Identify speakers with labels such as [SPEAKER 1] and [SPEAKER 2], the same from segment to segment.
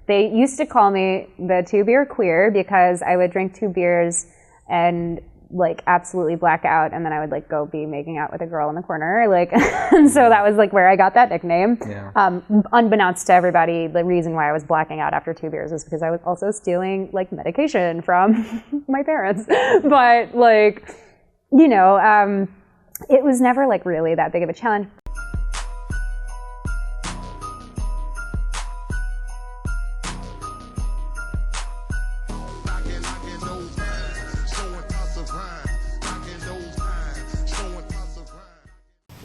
[SPEAKER 1] They used to call me the 2-beer queer because I would drink 2 beers and like absolutely black out, and then I would like go be making out with a girl in the corner, like and so that was like where I got that nickname. Unbeknownst to everybody, the reason why I was blacking out after 2 beers was because I was also stealing like medication from my parents. But like, you know, it was never like really that big of a challenge.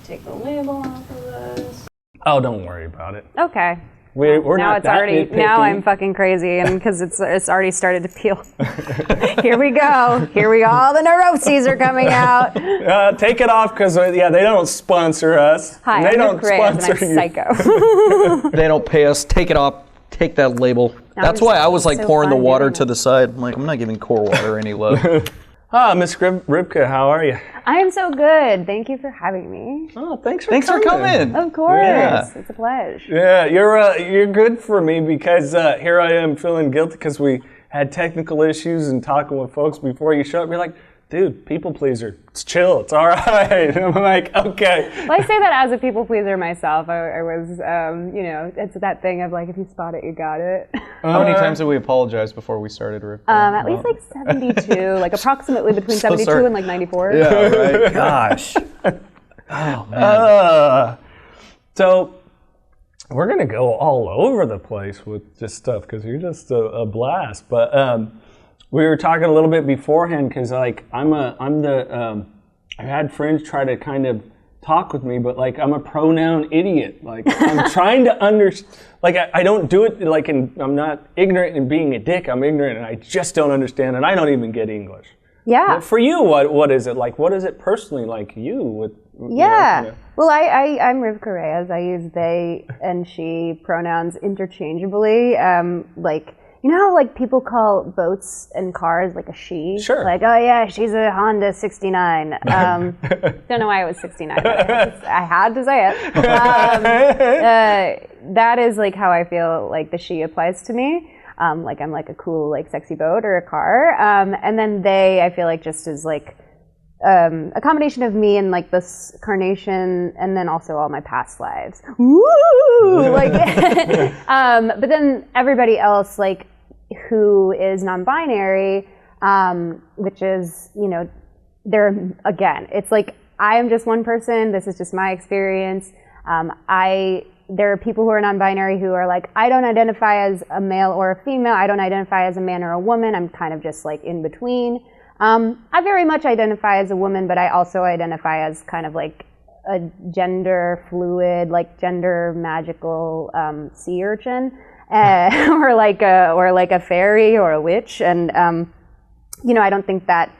[SPEAKER 1] Take the label off of this.
[SPEAKER 2] Oh, don't worry about it.
[SPEAKER 1] Okay.
[SPEAKER 2] We're
[SPEAKER 1] now
[SPEAKER 2] not
[SPEAKER 1] it's
[SPEAKER 2] that
[SPEAKER 1] already
[SPEAKER 2] nitpicky.
[SPEAKER 1] now I'm fucking crazy, and because it's already started to peel. Here we go. Here we go. All the neuroses are coming out.
[SPEAKER 2] Take it off because they don't sponsor us.
[SPEAKER 1] Hi,
[SPEAKER 2] they
[SPEAKER 1] I'm
[SPEAKER 2] don't
[SPEAKER 1] Rivkah Reyes, and I'm
[SPEAKER 2] you.
[SPEAKER 1] psycho.
[SPEAKER 3] They don't pay us. Take it off. Take that label. That's why I was like
[SPEAKER 1] so
[SPEAKER 3] pouring the
[SPEAKER 1] fun
[SPEAKER 3] water
[SPEAKER 1] doing
[SPEAKER 3] to the side. I'm like, I'm not giving core water any love.
[SPEAKER 2] Miss Rivkah, how are you?
[SPEAKER 1] I am so good. Thank you for having me.
[SPEAKER 2] Oh, thanks for
[SPEAKER 3] Thanks for coming.
[SPEAKER 1] Of course.
[SPEAKER 3] Yeah.
[SPEAKER 1] It's a pleasure.
[SPEAKER 2] Yeah, you're good for me because here I am feeling guilty because we had technical issues and talking with folks before you showed up. You're like, dude, people pleaser. It's chill. It's all right. And I'm like, okay.
[SPEAKER 1] Well, I say that as a people pleaser myself. I was, you know, it's that thing of like, if you spot it, you got it.
[SPEAKER 3] How many times did we apologize before we started, Rivkah?
[SPEAKER 1] At least like 72, like approximately between 72
[SPEAKER 3] sorry.
[SPEAKER 1] and like 94.
[SPEAKER 3] Yeah, right. Gosh. Oh, man.
[SPEAKER 2] So we're going to go all over the place with just stuff because you're just a blast. But we were talking a little bit beforehand because like I had friends try to kind of talk with me, but like I'm a pronoun idiot. Like I'm trying to understand. Like I don't do it like I'm not ignorant in being a dick. I'm ignorant and I just don't understand, and I don't even get English.
[SPEAKER 1] Yeah.
[SPEAKER 2] But for you, what is it like? What is it personally like you with?
[SPEAKER 1] Yeah.
[SPEAKER 2] You know?
[SPEAKER 1] Well, I'm Rivkah Reyes. I use they and she pronouns interchangeably. Like, you know how like people call boats and cars like a she?
[SPEAKER 2] Sure.
[SPEAKER 1] Like, oh yeah, she's a Honda 69. Don't know why it was 69. But I had to say it. That is like how I feel like the she applies to me. Like I'm like a cool, like sexy boat or a car. And then they, I feel like just is like a combination of me and like this carnation, and then also all my past lives. Woo! Like, but then everybody else, like who is non-binary, which is, you know, they're again, it's like I am just one person. This is just my experience. There are people who are non-binary who are like, I don't identify as a male or a female. I don't identify as a man or a woman. I'm kind of just like in between. I very much identify as a woman, but I also identify as kind of like a gender fluid, like gender magical sea urchin, or like a fairy or a witch. And you know, I don't think that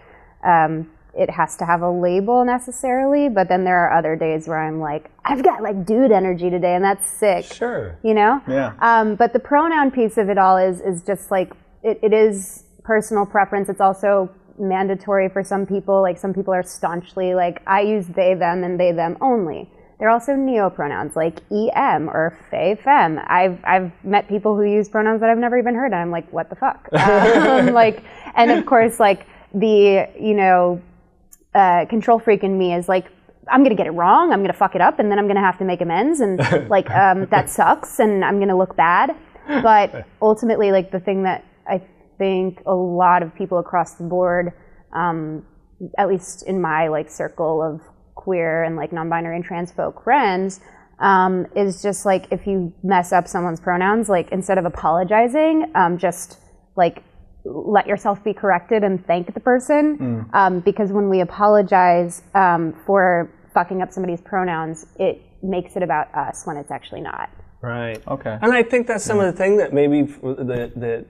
[SPEAKER 1] it has to have a label necessarily, but then there are other days where I'm like, I've got like dude energy today, and that's sick.
[SPEAKER 2] Sure.
[SPEAKER 1] You know?
[SPEAKER 3] Yeah.
[SPEAKER 1] But the pronoun piece of it all is just like, it is personal preference. It's also mandatory for some people. Like some people are staunchly like, I use they, them, and they, them only. There are also neopronouns like em or fe, fem. I've met people who use pronouns that I've never even heard, and I'm like, what the fuck? Like, and of course, like the, you know, control freak in me is like, I'm gonna get it wrong, I'm gonna fuck it up, and then I'm gonna have to make amends, and like that sucks, and I'm gonna look bad. But ultimately, like the thing that I think a lot of people across the board, at least in my like circle of queer and like non-binary and trans folk friends, is just like if you mess up someone's pronouns, like instead of apologizing, just like let yourself be corrected and thank the person, because when we apologize for fucking up somebody's pronouns, it makes it about us when it's actually not.
[SPEAKER 2] Right.
[SPEAKER 3] Okay.
[SPEAKER 2] And I think that's some of the thing that maybe that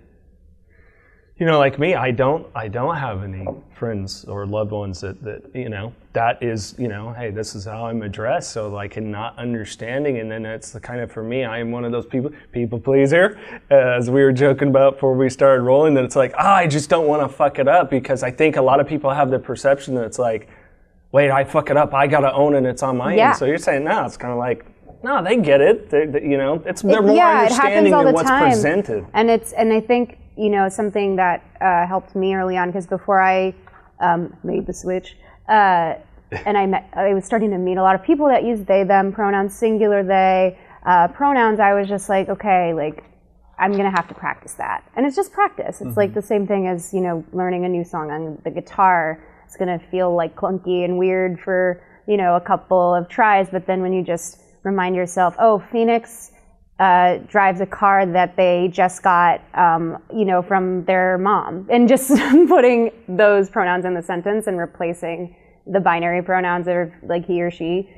[SPEAKER 2] you know, like me, I don't have any friends or loved ones that you know, that is, you know, hey, this is how I'm addressed. So like in not understanding, and then it's the kind of, for me, I am one of those people pleaser, as we were joking about before we started rolling, that it's like, I just don't want to fuck it up, because I think a lot of people have the perception that it's like, wait, I fuck it up, I gotta own it, it's on my end. So you're saying, no, it's kind of like, No, they get it. They're more understanding than what's presented.
[SPEAKER 1] And I think, something that helped me early on, because before I made the switch, and I was starting to meet a lot of people that use they, them pronouns, singular they pronouns. I was just like, okay, like I'm gonna have to practice that, and it's just practice. It's like the same thing as learning a new song on the guitar. It's gonna feel like clunky and weird for a couple of tries, but then when you just remind yourself, oh, Phoenix drives a car that they just got, from their mom, and just putting those pronouns in the sentence and replacing the binary pronouns of like he or she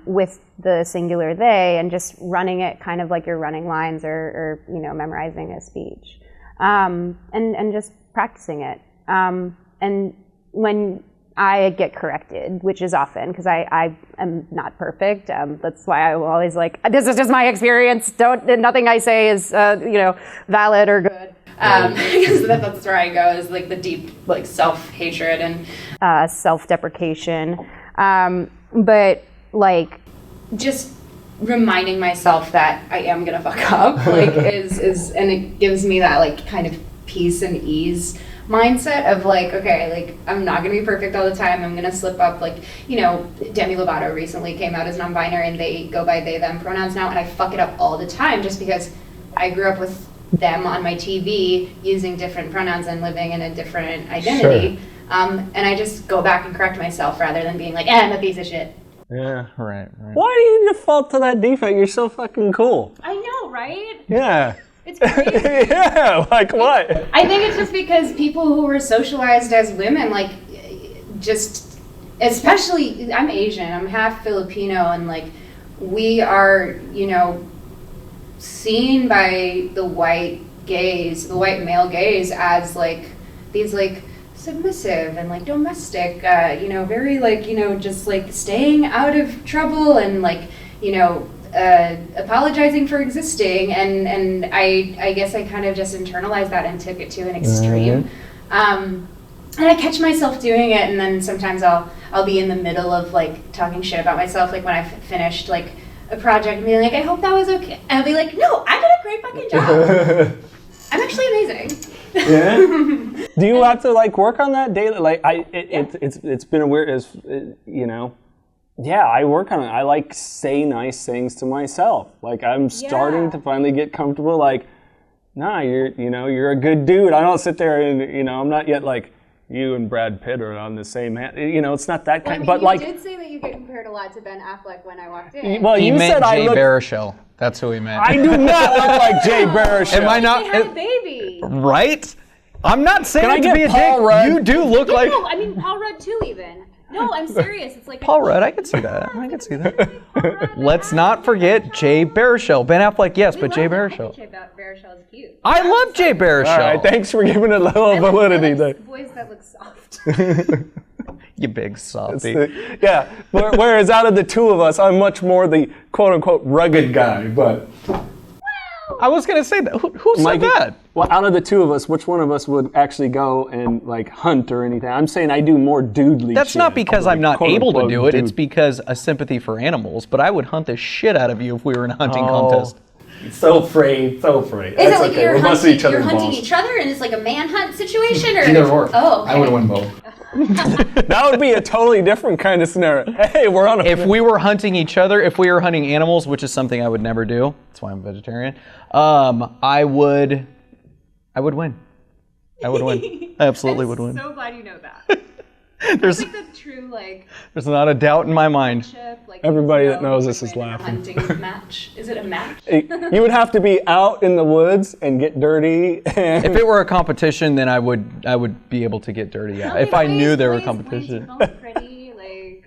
[SPEAKER 1] with the singular they, and just running it kind of like you're running lines or memorizing a speech, and just practicing it. And when I get corrected, which is often, because I am not perfect. That's why I'm always like, this is just my experience. Nothing I say is, valid or good.
[SPEAKER 4] Because that's where I go, is like the deep, like self-hatred and
[SPEAKER 1] self-deprecation. But like,
[SPEAKER 4] just reminding myself that I am gonna fuck up, like is, and it gives me that like kind of peace and ease mindset of like, okay, like I'm not gonna be perfect all the time. I'm gonna slip up. Like, Demi Lovato recently came out as non-binary, and they go by they them pronouns now, and I fuck it up all the time just because I grew up with them on my TV using different pronouns and living in a different identity. Sure. And I just go back and correct myself rather than being like, I'm a piece of shit.
[SPEAKER 2] Yeah.
[SPEAKER 3] Right.
[SPEAKER 2] Why do you default to that default? You're so fucking cool.
[SPEAKER 4] I know, right?
[SPEAKER 2] Yeah.
[SPEAKER 4] It's crazy.
[SPEAKER 2] Yeah, like what?
[SPEAKER 4] I think it's just because people who were socialized as women, like, just, especially, I'm Asian, I'm half Filipino, and like, we are, seen by the white male gaze as like, these like, submissive and like domestic, very like, just like staying out of trouble and like, apologizing for existing, and I guess I kind of just internalized that and took it to an extreme. And I catch myself doing it, and then sometimes I'll be in the middle of like talking shit about myself, like when I've finished like a project and being like, I hope that was okay. And I'll be like, no, I did a great fucking job. I'm actually amazing.
[SPEAKER 2] Yeah. Do you have to like work on that daily? Like it's been a weird, Yeah, I work on it. I like say nice things to myself. Like I'm starting to finally get comfortable. Like, nah, you're a good dude. I don't sit there and I'm not yet like you and Brad Pitt are on the same hand. It's not that kind. But like,
[SPEAKER 1] you did say that you get compared a lot to Ben Affleck when I walked in.
[SPEAKER 2] Well,
[SPEAKER 3] he
[SPEAKER 2] you
[SPEAKER 3] meant
[SPEAKER 2] said I
[SPEAKER 3] Jay
[SPEAKER 2] look.
[SPEAKER 3] Baruchel. That's who he meant.
[SPEAKER 2] I do not look like Jay Baruchel.
[SPEAKER 3] Am I not?
[SPEAKER 1] They had a baby.
[SPEAKER 3] Right? I'm not saying
[SPEAKER 2] Can I
[SPEAKER 3] it to be
[SPEAKER 2] get
[SPEAKER 3] a
[SPEAKER 2] Paul
[SPEAKER 3] dick.
[SPEAKER 2] Rudd?
[SPEAKER 3] You do look like
[SPEAKER 1] No, I mean Paul Rudd too, even. No, I'm serious. It's like
[SPEAKER 3] Paul Rudd. I can see that. I can see that. Let's not forget Jay Baruchel. Ben Affleck, yes, but Jay Baruchel.
[SPEAKER 1] Jay Baruchel is cute.
[SPEAKER 3] I love Jay Baruchel.
[SPEAKER 2] All right, thanks for giving it a little validity there.
[SPEAKER 1] Voice that looks soft.
[SPEAKER 3] You big softy.
[SPEAKER 2] Yeah. Whereas out of the two of us, I'm much more the quote unquote rugged guy. But
[SPEAKER 3] I was gonna say that. Who said that?
[SPEAKER 2] Well, out of the two of us, which one of us would actually go and like hunt or anything? I'm saying I do more dudely.
[SPEAKER 3] That's
[SPEAKER 2] shit,
[SPEAKER 3] not because
[SPEAKER 2] like,
[SPEAKER 3] I'm not
[SPEAKER 2] quote,
[SPEAKER 3] able to
[SPEAKER 2] unquote,
[SPEAKER 3] do it.
[SPEAKER 2] dude.
[SPEAKER 3] It's because a sympathy for animals. But I would hunt the shit out of you if we were in a hunting contest.
[SPEAKER 2] So afraid, so afraid.
[SPEAKER 4] Is it like you're hunting each other and it's like a manhunt situation? Or
[SPEAKER 5] Either or.
[SPEAKER 4] Oh, okay.
[SPEAKER 5] I would win both.
[SPEAKER 2] That would be a totally different kind of scenario. Hey, we're on a...
[SPEAKER 3] If we were hunting each other, if we were hunting animals, which is something I would never do, that's why I'm a vegetarian, I would win. I would win. I absolutely would win.
[SPEAKER 1] So glad you know that.
[SPEAKER 3] There's
[SPEAKER 1] That's like the true like
[SPEAKER 3] there's not a doubt in my mind.
[SPEAKER 1] ship, like
[SPEAKER 2] Everybody that knows this is laughing.
[SPEAKER 4] Hunting match. Is it a match?
[SPEAKER 2] You would have to be out in the woods and get dirty. And
[SPEAKER 3] If it were a competition, then I would be able to get dirty. Yeah. If I knew there were competition.
[SPEAKER 1] Pretty, like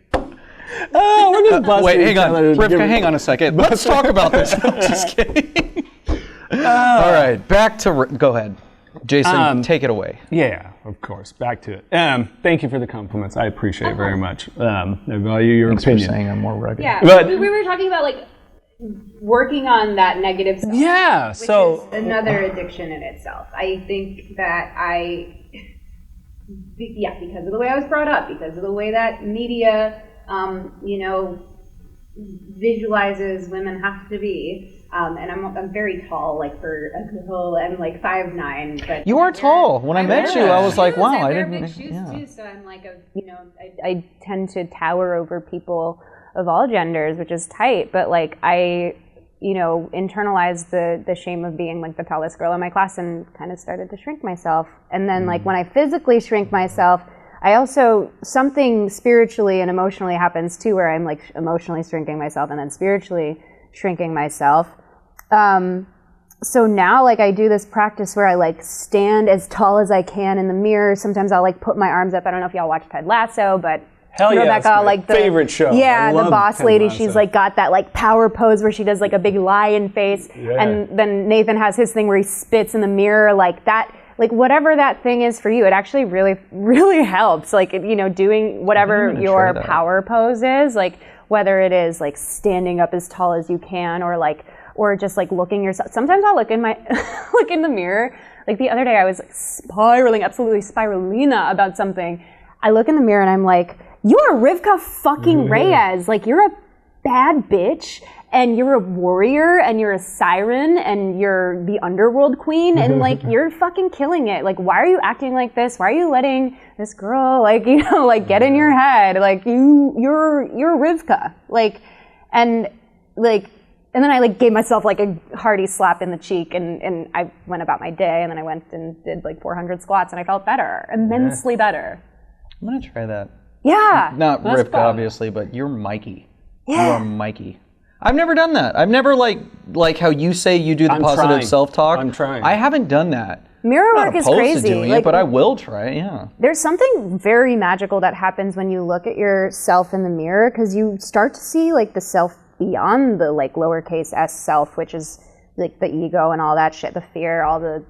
[SPEAKER 2] oh, we're just busting
[SPEAKER 3] Wait, hang
[SPEAKER 2] each
[SPEAKER 3] on,
[SPEAKER 2] other to
[SPEAKER 3] Rivkah,
[SPEAKER 2] give-
[SPEAKER 3] hang on a second. Let's talk about this. I'm just kidding. All right, back to go ahead, Jason. Take it away.
[SPEAKER 2] Yeah, of course. Back to it. Thank you for the compliments. I appreciate it very much. I value your
[SPEAKER 3] Thanks for
[SPEAKER 2] opinion.
[SPEAKER 3] saying I'm more rugged.
[SPEAKER 1] yeah.
[SPEAKER 2] But-
[SPEAKER 1] we were talking about like working on that negative stuff.
[SPEAKER 2] Yeah,
[SPEAKER 1] Which
[SPEAKER 2] so...
[SPEAKER 1] is another addiction in itself. I think that because of the way I was brought up, because of the way that media, visualizes women have to be. And I'm very tall, like for a girl. I'm like 5'9". But
[SPEAKER 3] You are tall. When I met you, I was like, wow, I
[SPEAKER 1] wear
[SPEAKER 3] didn't.
[SPEAKER 1] big shoes too, so I'm like I tend to tower over people of all genders, which is tight. But like I internalized the shame of being like the tallest girl in my class and kind of started to shrink myself. And then like when I physically shrink myself, I also, something spiritually and emotionally happens too, where I'm like emotionally shrinking myself and then spiritually shrinking myself. So now like I do this practice where I like stand as tall as I can in the mirror. Sometimes I'll like put my arms up. I don't know if y'all watch Ted Lasso, but
[SPEAKER 2] Hell yeah,
[SPEAKER 1] Rebecca,
[SPEAKER 2] that's my
[SPEAKER 1] like
[SPEAKER 2] favorite show.
[SPEAKER 1] Yeah, the boss
[SPEAKER 2] Ted
[SPEAKER 1] lady.
[SPEAKER 2] Lasso.
[SPEAKER 1] She's like got that like power pose where she does like a big lion face, and then Nathan has his thing where he spits in the mirror, like that. Like whatever that thing is for you, it actually really, really helps. Like doing whatever your power pose is, like whether it is like standing up as tall as you can, or just like looking yourself. Sometimes I'll look in the mirror. Like the other day, I was like absolutely spirulina about something. I look in the mirror and I'm like, you are Rivkah fucking Reyes. Like, you're a bad bitch, and you're a warrior, and you're a siren, and you're the underworld queen, and like, you're fucking killing it. Like, why are you acting like this? Why are you letting this girl, like, get in your head? Like, you're Rivkah. Like, and then I like gave myself like a hearty slap in the cheek, and I went about my day, and then I went and did like 400 squats, and I felt better, immensely better.
[SPEAKER 3] I'm gonna try that.
[SPEAKER 1] Yeah.
[SPEAKER 3] Not
[SPEAKER 2] That's
[SPEAKER 3] Rivkah,
[SPEAKER 2] fun.
[SPEAKER 3] obviously, but you're Mikey.
[SPEAKER 1] Yeah.
[SPEAKER 3] You are Mikey. I've never done that. I've never like how you say you do the
[SPEAKER 2] I'm
[SPEAKER 3] positive
[SPEAKER 2] trying.
[SPEAKER 3] self-talk.
[SPEAKER 2] I'm trying.
[SPEAKER 3] I haven't done that.
[SPEAKER 1] Mirror
[SPEAKER 3] I'm
[SPEAKER 1] work
[SPEAKER 3] not
[SPEAKER 1] is
[SPEAKER 3] opposed
[SPEAKER 1] crazy.
[SPEAKER 3] to doing it, but I will try it, yeah.
[SPEAKER 1] There's something very magical that happens when you look at yourself in the mirror, because you start to see like the self beyond the like lowercase s self, which is like the ego and all that shit, the fear, all the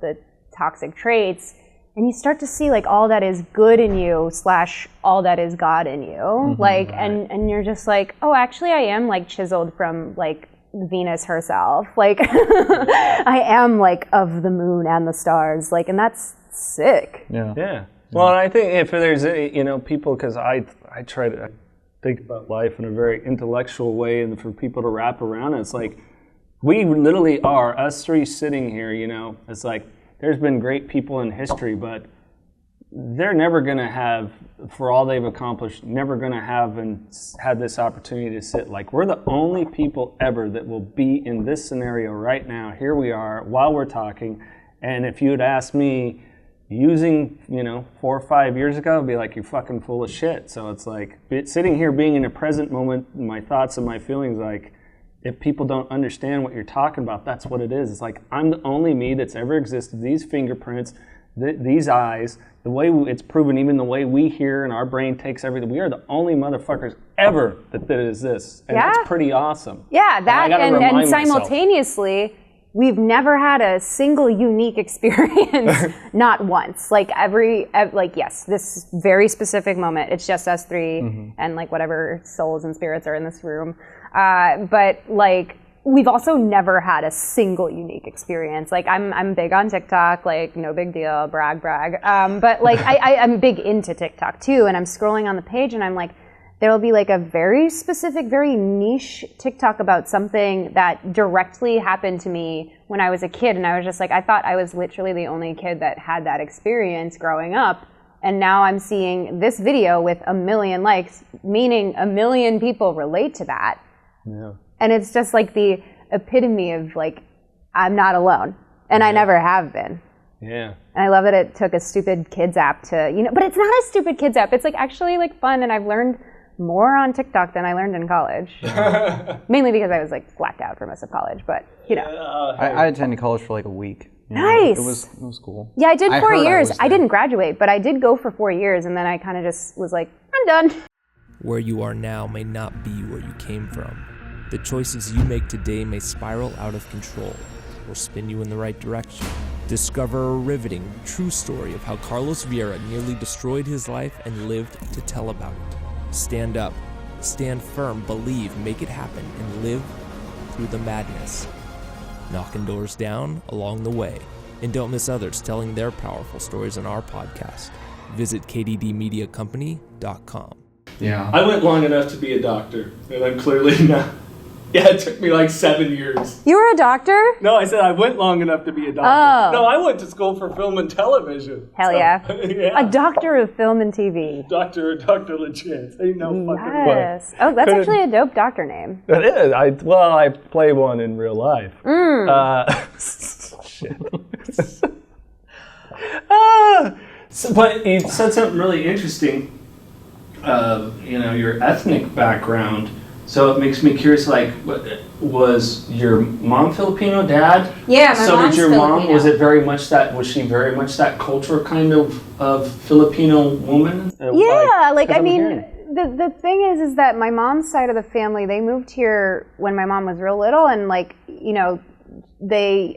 [SPEAKER 1] the toxic traits. And you start to see like all that is good in you / all that is God in you. Like, and you're just like, oh, actually I am like chiseled from like Venus herself. Like I am like of the moon and the stars. Like, and that's sick.
[SPEAKER 3] Yeah.
[SPEAKER 2] Yeah. Well, I think if there's people, because I try to think about life in a very intellectual way, and for people to wrap around it, it's like we literally are, us three sitting here, it's like there's been great people in history, but they're never going to have, for all they've accomplished, never going to have and had this opportunity to sit. Like, we're the only people ever that will be in this scenario right now. Here we are while we're talking. And if you had asked me using, 4 or 5 years ago, I'd be like, you're fucking full of shit. So it's like sitting here being in a present moment, my thoughts and my feelings, like, if people don't understand what you're talking about, that's what it is. It's like, I'm the only me that's ever existed. These fingerprints, these eyes, the way it's proven, even the way we hear and our brain takes everything. We are the only motherfuckers ever that is this. And that's pretty awesome.
[SPEAKER 1] Yeah, that and simultaneously,
[SPEAKER 2] myself.
[SPEAKER 1] We've never had a single unique experience, not once. Like yes, this very specific moment, it's just us three and like whatever souls and spirits are in this room. But like, we've also never had a single unique experience. Like I'm big on TikTok, like no big deal, brag. But like I'm big into TikTok too, and I'm scrolling on the page and I'm like, there will be like a very specific, very niche TikTok about something that directly happened to me when I was a kid. And I was just like, I thought I was literally the only kid that had that experience growing up. And now I'm seeing this video with 1 million likes, meaning 1 million people relate to that.
[SPEAKER 2] Yeah.
[SPEAKER 1] And it's just like the epitome of like, I'm not alone. And I never have been.
[SPEAKER 2] Yeah.
[SPEAKER 1] And I love that it took a stupid kids app to, but it's not a stupid kids app. It's like actually like fun. And I've learned more on TikTok than I learned in college. Mainly because I was like blacked out for most of college, but
[SPEAKER 3] I attended college for like a week.
[SPEAKER 1] Nice.
[SPEAKER 3] It was cool.
[SPEAKER 1] Yeah, I did 4 years. I
[SPEAKER 3] there.
[SPEAKER 1] didn't graduate, but I did go for 4 years, and then I kind of just was like, I'm done.
[SPEAKER 5] Where you are now may not be where you came from. The choices you make today may spiral out of control or spin you in the right direction. Discover a riveting, true story of how Carlos Vieira nearly destroyed his life and lived to tell about it. Stand up, stand firm, believe, make it happen, and live through the madness. Knocking doors down along the way. And don't miss others telling their powerful stories on our podcast. Visit kddmediacompany.com.
[SPEAKER 3] Yeah.
[SPEAKER 2] I went long enough to be a doctor, and I'm clearly not. Yeah, it took me like 7 years.
[SPEAKER 1] You were a doctor?
[SPEAKER 2] No, I said I went long enough to be a doctor.
[SPEAKER 1] Oh.
[SPEAKER 2] No, I went to school for film and television.
[SPEAKER 1] Hell
[SPEAKER 2] So,
[SPEAKER 1] yeah.
[SPEAKER 2] yeah.
[SPEAKER 1] A doctor of film and TV.
[SPEAKER 2] Dr. LeChance. Ain't no fucking way.
[SPEAKER 1] Yes. Oh, that's actually a dope doctor name.
[SPEAKER 2] It is. I play one in real life. Shit. But you said something really interesting. Your ethnic background. So it makes me curious. Like, was your mom Filipino? Dad?
[SPEAKER 4] Yeah, my
[SPEAKER 2] so
[SPEAKER 4] mom's
[SPEAKER 2] did your mom?
[SPEAKER 4] Filipino.
[SPEAKER 2] Was it very much that? Was she very much that culture kind of Filipino woman?
[SPEAKER 1] Yeah, like I
[SPEAKER 2] I'm
[SPEAKER 1] mean,
[SPEAKER 2] hearing.
[SPEAKER 1] the thing is that my mom's side of the family, they moved here when my mom was real little, and like, you know, they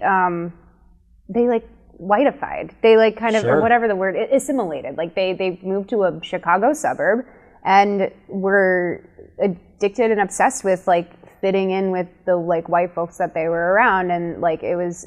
[SPEAKER 1] like whiteified. They like kind of,
[SPEAKER 2] Sure.
[SPEAKER 1] or whatever the word, assimilated. Like they moved to a Chicago suburb and were addicted and obsessed with like fitting in with the like white folks that they were around. And like there's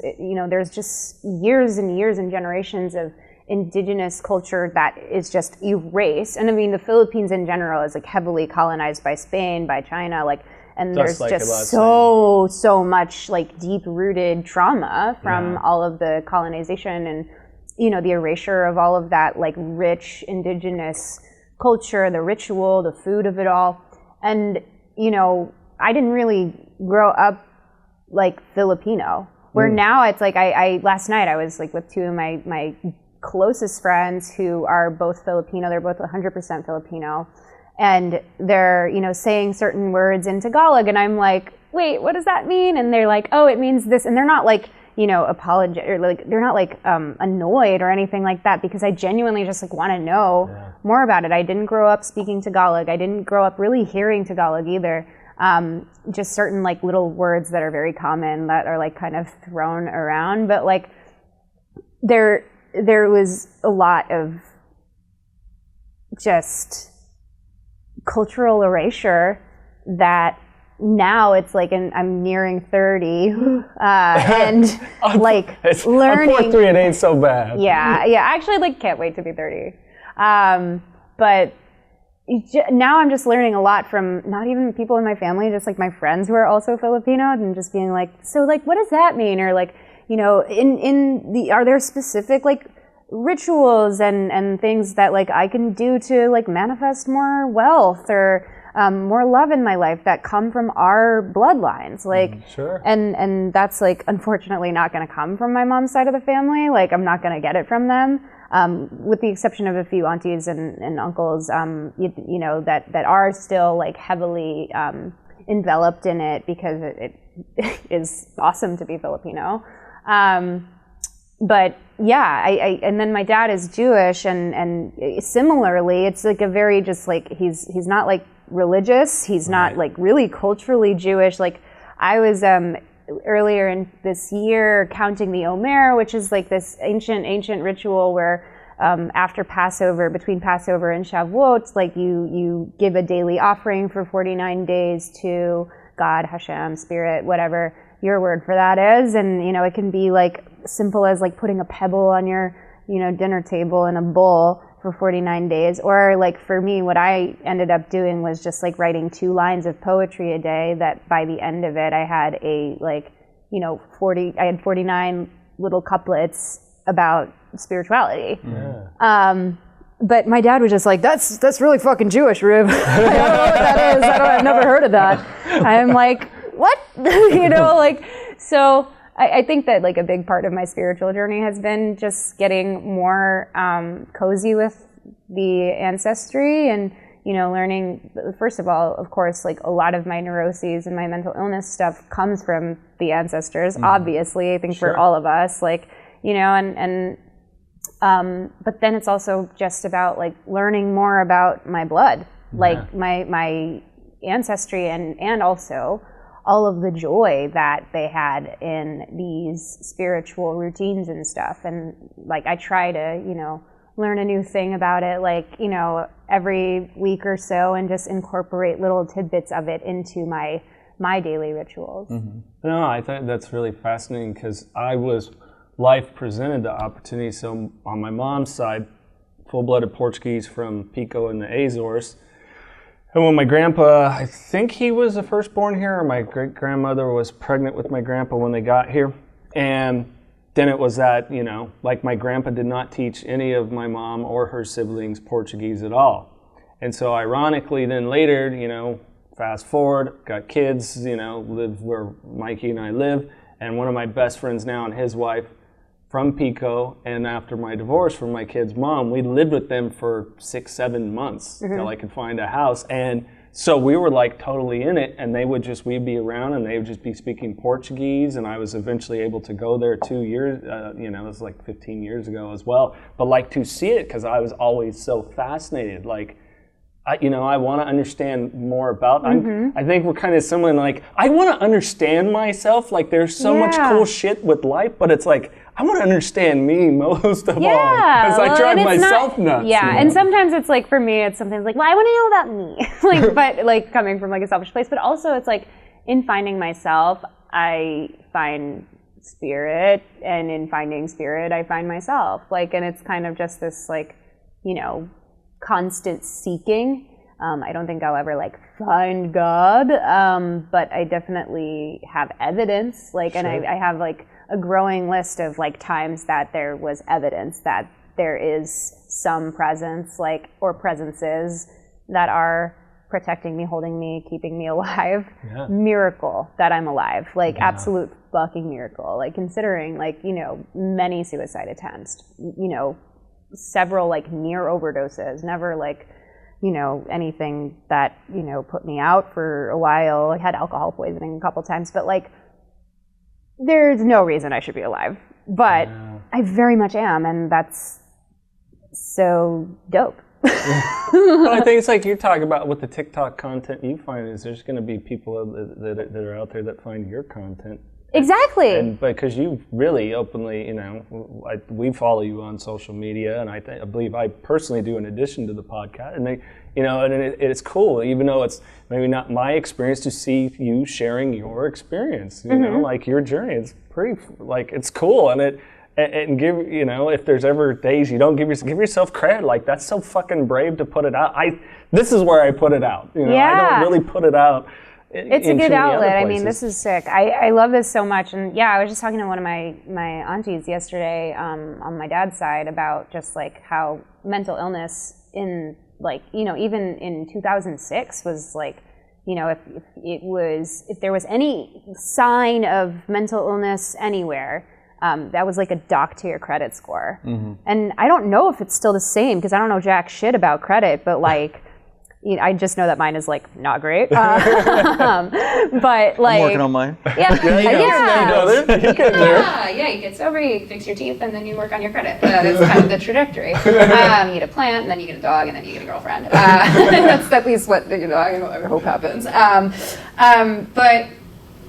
[SPEAKER 1] just years and years and generations of indigenous culture that is just erased. And I mean, the Philippines in general is like heavily colonized by Spain, by China, like, and
[SPEAKER 2] Just
[SPEAKER 1] there's
[SPEAKER 2] like
[SPEAKER 1] just
[SPEAKER 2] about
[SPEAKER 1] so much like deep-rooted trauma from all of the colonization and, you know, the erasure of all of that like rich indigenous culture, the ritual, the food of it all. And, you know, I didn't really grow up like Filipino, where now it's like I last night I was like with two of my closest friends who are both Filipino. They're both 100% Filipino. And they're, you know, saying certain words in Tagalog, and I'm like, wait, what does that mean? And they're like, oh, it means this. And they're not like, you know, or like they're not like annoyed or anything like that, because I genuinely just like want to know more about it. I didn't grow up speaking Tagalog. I didn't grow up really hearing Tagalog either. Just certain like little words that are very common that are like kind of thrown around. But like there was a lot of just cultural erasure that now it's like, I'm nearing 30, and like learning.
[SPEAKER 2] I'm 4'3", it ain't so bad.
[SPEAKER 1] Yeah. I actually like can't wait to be 30. But now I'm just learning a lot from not even people in my family, just like my friends who are also Filipino, and just being like, so like, what does that mean? Or like, you know, are there specific like rituals and things that like I can do to like manifest more wealth or more love in my life that come from our bloodlines, like,
[SPEAKER 2] Sure.
[SPEAKER 1] and that's like unfortunately not going to come from my mom's side of the family. Like I'm not going to get it from them, with the exception of a few aunties and uncles, you know, that are still like heavily enveloped in it, because it is awesome to be Filipino. But yeah, and then my dad is Jewish, and similarly, it's like a very just like he's not like religious. He's not like really culturally Jewish. Like I was earlier in this year counting the Omer, which is like this ancient ritual where after Passover, between Passover and Shavuot, like you give a daily offering for 49 days to God, Hashem, Spirit, whatever your word for that is. And, you know, it can be like simple as like putting a pebble on your, you know, dinner table in a bowl for 49 days. Or like for me, what I ended up doing was just like writing 2 lines of poetry a day, that by the end of it, I had a like, you know, I had 49 little couplets about spirituality. Yeah. But my dad was just like, that's really fucking Jewish, Riv. I don't know what that is. I've never heard of that. I'm like, what? You know, like, so I think that like a big part of my spiritual journey has been just getting more cozy with the ancestry, and, you know, learning, first of all, of course, like a lot of my neuroses and my mental illness stuff comes from the ancestors, obviously, I think for all of us, like, you know, and but then it's also just about like learning more about my blood, like my ancestry, and also all of the joy that they had in these spiritual routines and stuff. And like I try to, you know, learn a new thing about it, like, you know, every week or so, and just incorporate little tidbits of it into my daily rituals.
[SPEAKER 2] No, I think that's really fascinating, because life presented the opportunity. So on my mom's side, full-blooded Portuguese from Pico in the Azores, And when my grandpa, I think he was the firstborn here, or my great-grandmother was pregnant with my grandpa when they got here. And then it was that, you know, like my grandpa did not teach any of my mom or her siblings Portuguese at all. And so ironically, then later, you know, fast forward, got kids, you know, live where Mikey and I live. And one of my best friends now and his wife from Pico, and after my divorce from my kid's mom, we lived with them for 6-7 months till I could find a house. And so we were like totally in it, and we'd be around and they would just be speaking Portuguese, and I was eventually able to go there 2 years, you know, it was like 15 years ago as well. But like to see it, because I was always so fascinated, like, I want to understand more about. I think we're kind of similar. Like, I want to understand myself. Like, there's so much cool shit with life, but it's like I want to understand me most of all, because I drive myself nuts.
[SPEAKER 1] Yeah,
[SPEAKER 2] you know?
[SPEAKER 1] and sometimes it's like for me, it's sometimes like, well, I want to know about me. Like, but like coming from like a selfish place, but also it's like in finding myself, I find spirit, and in finding spirit, I find myself. Like, and it's kind of just this like, you know, constant seeking. I don't think I'll ever like find God, but I definitely have evidence. Like, and I have like a growing list of like times that there was evidence that there is some presence, like, or presences that are protecting me, holding me, keeping me alive. Yeah. Miracle that I'm alive. Like, absolute fucking miracle. Like, considering like, you know, many suicide attempts, you know, several like near overdoses, never like, you know, anything that, you know, put me out for a while. I had alcohol poisoning a couple times, but like, there's no reason I should be alive, but I very much am, and that's so dope.
[SPEAKER 2] Well, I think it's like you're talking about with the TikTok content you find is there's going to be people that are out there that find your content.
[SPEAKER 1] Exactly.
[SPEAKER 2] And because you really openly, you know, we follow you on social media, and I believe I personally do in addition to the podcast, and they, you know, and it's cool, even though it's maybe not my experience, to see you sharing your experience, you know, like your journey. It's pretty, like, it's cool, and give, you know, if there's ever days you don't give yourself credit, like, that's so fucking brave to put it out. This is where I put it out, you know, I don't really put it out.
[SPEAKER 1] It's a good outlet. I mean, this is sick. I love this so much. And yeah, I was just talking to one of my aunties yesterday on my dad's side about just like how mental illness in like, you know, even in 2006 was like, you know, if there was any sign of mental illness anywhere, that was like a dock to your credit score. And I don't know if it's still the same because I don't know jack shit about credit, but like, you know, I just know that mine is like not great, but like
[SPEAKER 3] I'm working on mine.
[SPEAKER 1] Yeah,
[SPEAKER 4] you get sober, you fix your teeth, and then you work on your credit. That's kind of the trajectory. You get a plant, and then you get a dog, and then you get a girlfriend. That's at least what, you know, I hope happens. But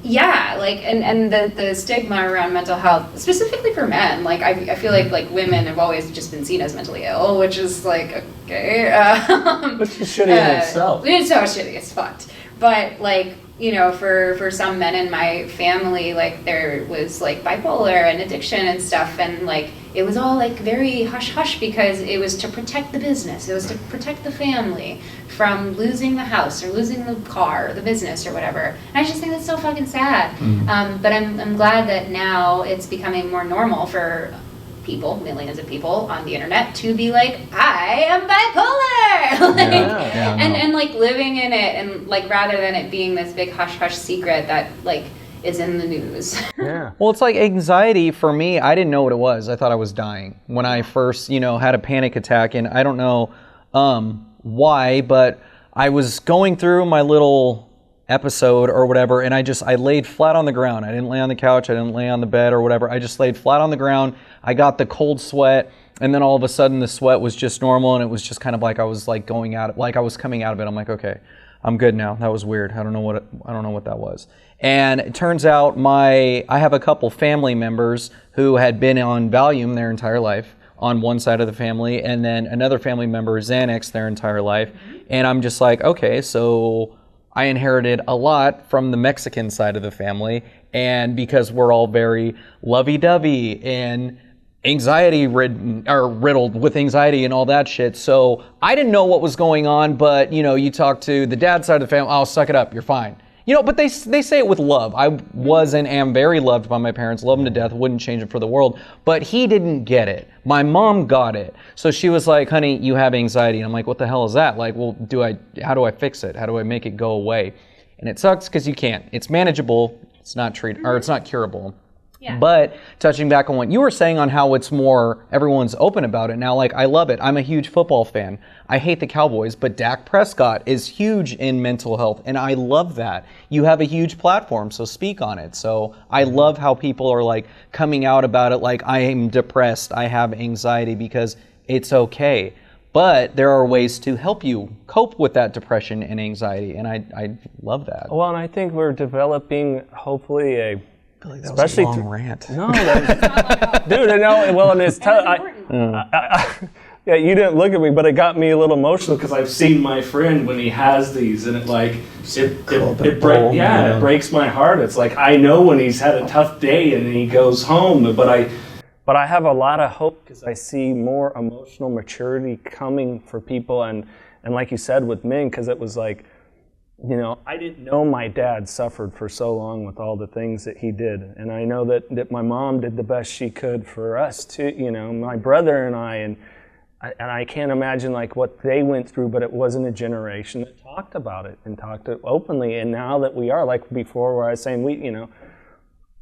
[SPEAKER 4] yeah, like, and the stigma around mental health, specifically for men, like, I feel like women have always just been seen as mentally ill, which is like, okay.
[SPEAKER 2] Which is shitty in itself.
[SPEAKER 4] It's so shitty, it's fucked. But like, you know, for some men in my family, like, there was like bipolar and addiction and stuff, and like, it was all like very hush-hush because it was to protect the business, it was to protect the family from losing the house or losing the car or the business or whatever. And I just think that's so fucking sad. But I'm glad that now it's becoming more normal for people, millions of people on the internet, to be like, I am bipolar, like, and like living in it, and like rather than it being this big hush-hush secret that like is in the news.
[SPEAKER 3] Well, it's like anxiety for me. I didn't know what it was. I thought I was dying when I first, you know, had a panic attack, and I don't know why, but I was going through my little episode or whatever, and I laid flat on the ground. I didn't lay on the couch, I didn't lay on the bed or whatever. I just laid flat on the ground. I got the cold sweat, and then all of a sudden the sweat was just normal, and it was just kind of like I was like going out, like I was coming out of it. I'm like, okay, I'm good now. That was weird. I don't know what that was. And it turns out I have a couple family members who had been on Valium their entire life on one side of the family, and then another family member Xanax their entire life. And I'm just like, okay, so I inherited a lot from the Mexican side of the family, and because we're all very lovey-dovey and anxiety ridden or riddled with anxiety and all that shit. So I didn't know what was going on, but you know, you talk to the dad side of the family, oh, suck it up, you're fine. You know, but they say it with love. I was and am very loved by my parents, love them to death, wouldn't change it for the world. But he didn't get it. My mom got it. So she was like, honey, you have anxiety. And I'm like, what the hell is that? Like, well, how do I fix it? How do I make it go away? And it sucks because you can't. It's manageable. It's not or it's not curable. Yeah. But touching back on what you were saying on how it's more, everyone's open about it now, like I love it. I'm a huge football fan. I hate the Cowboys, but Dak Prescott is huge in mental health, and I love that. You have a huge platform, so speak on it. So I love how people are like coming out about it, like I am depressed, I have anxiety, because it's okay. But there are ways to help you cope with that depression and anxiety, and I love that.
[SPEAKER 2] Well, and I think we're developing, hopefully, a
[SPEAKER 3] That
[SPEAKER 2] especially
[SPEAKER 3] was a long rant.
[SPEAKER 2] No, dude, I know. Well, and it's yeah, you didn't look at me, but it got me a little emotional because I've seen my friend when he has these, and it like it breaks my heart. It's like I know when he's had a tough day and he goes home, but I have a lot of hope because I see more emotional maturity coming for people, and like you said with Ming, because it was like, you know, I didn't know my dad suffered for so long with all the things that he did. And I know that my mom did the best she could for us too, you know, my brother and I can't imagine like what they went through, but it wasn't a generation that talked about it and talked it openly. And now that we are, like before where I was saying,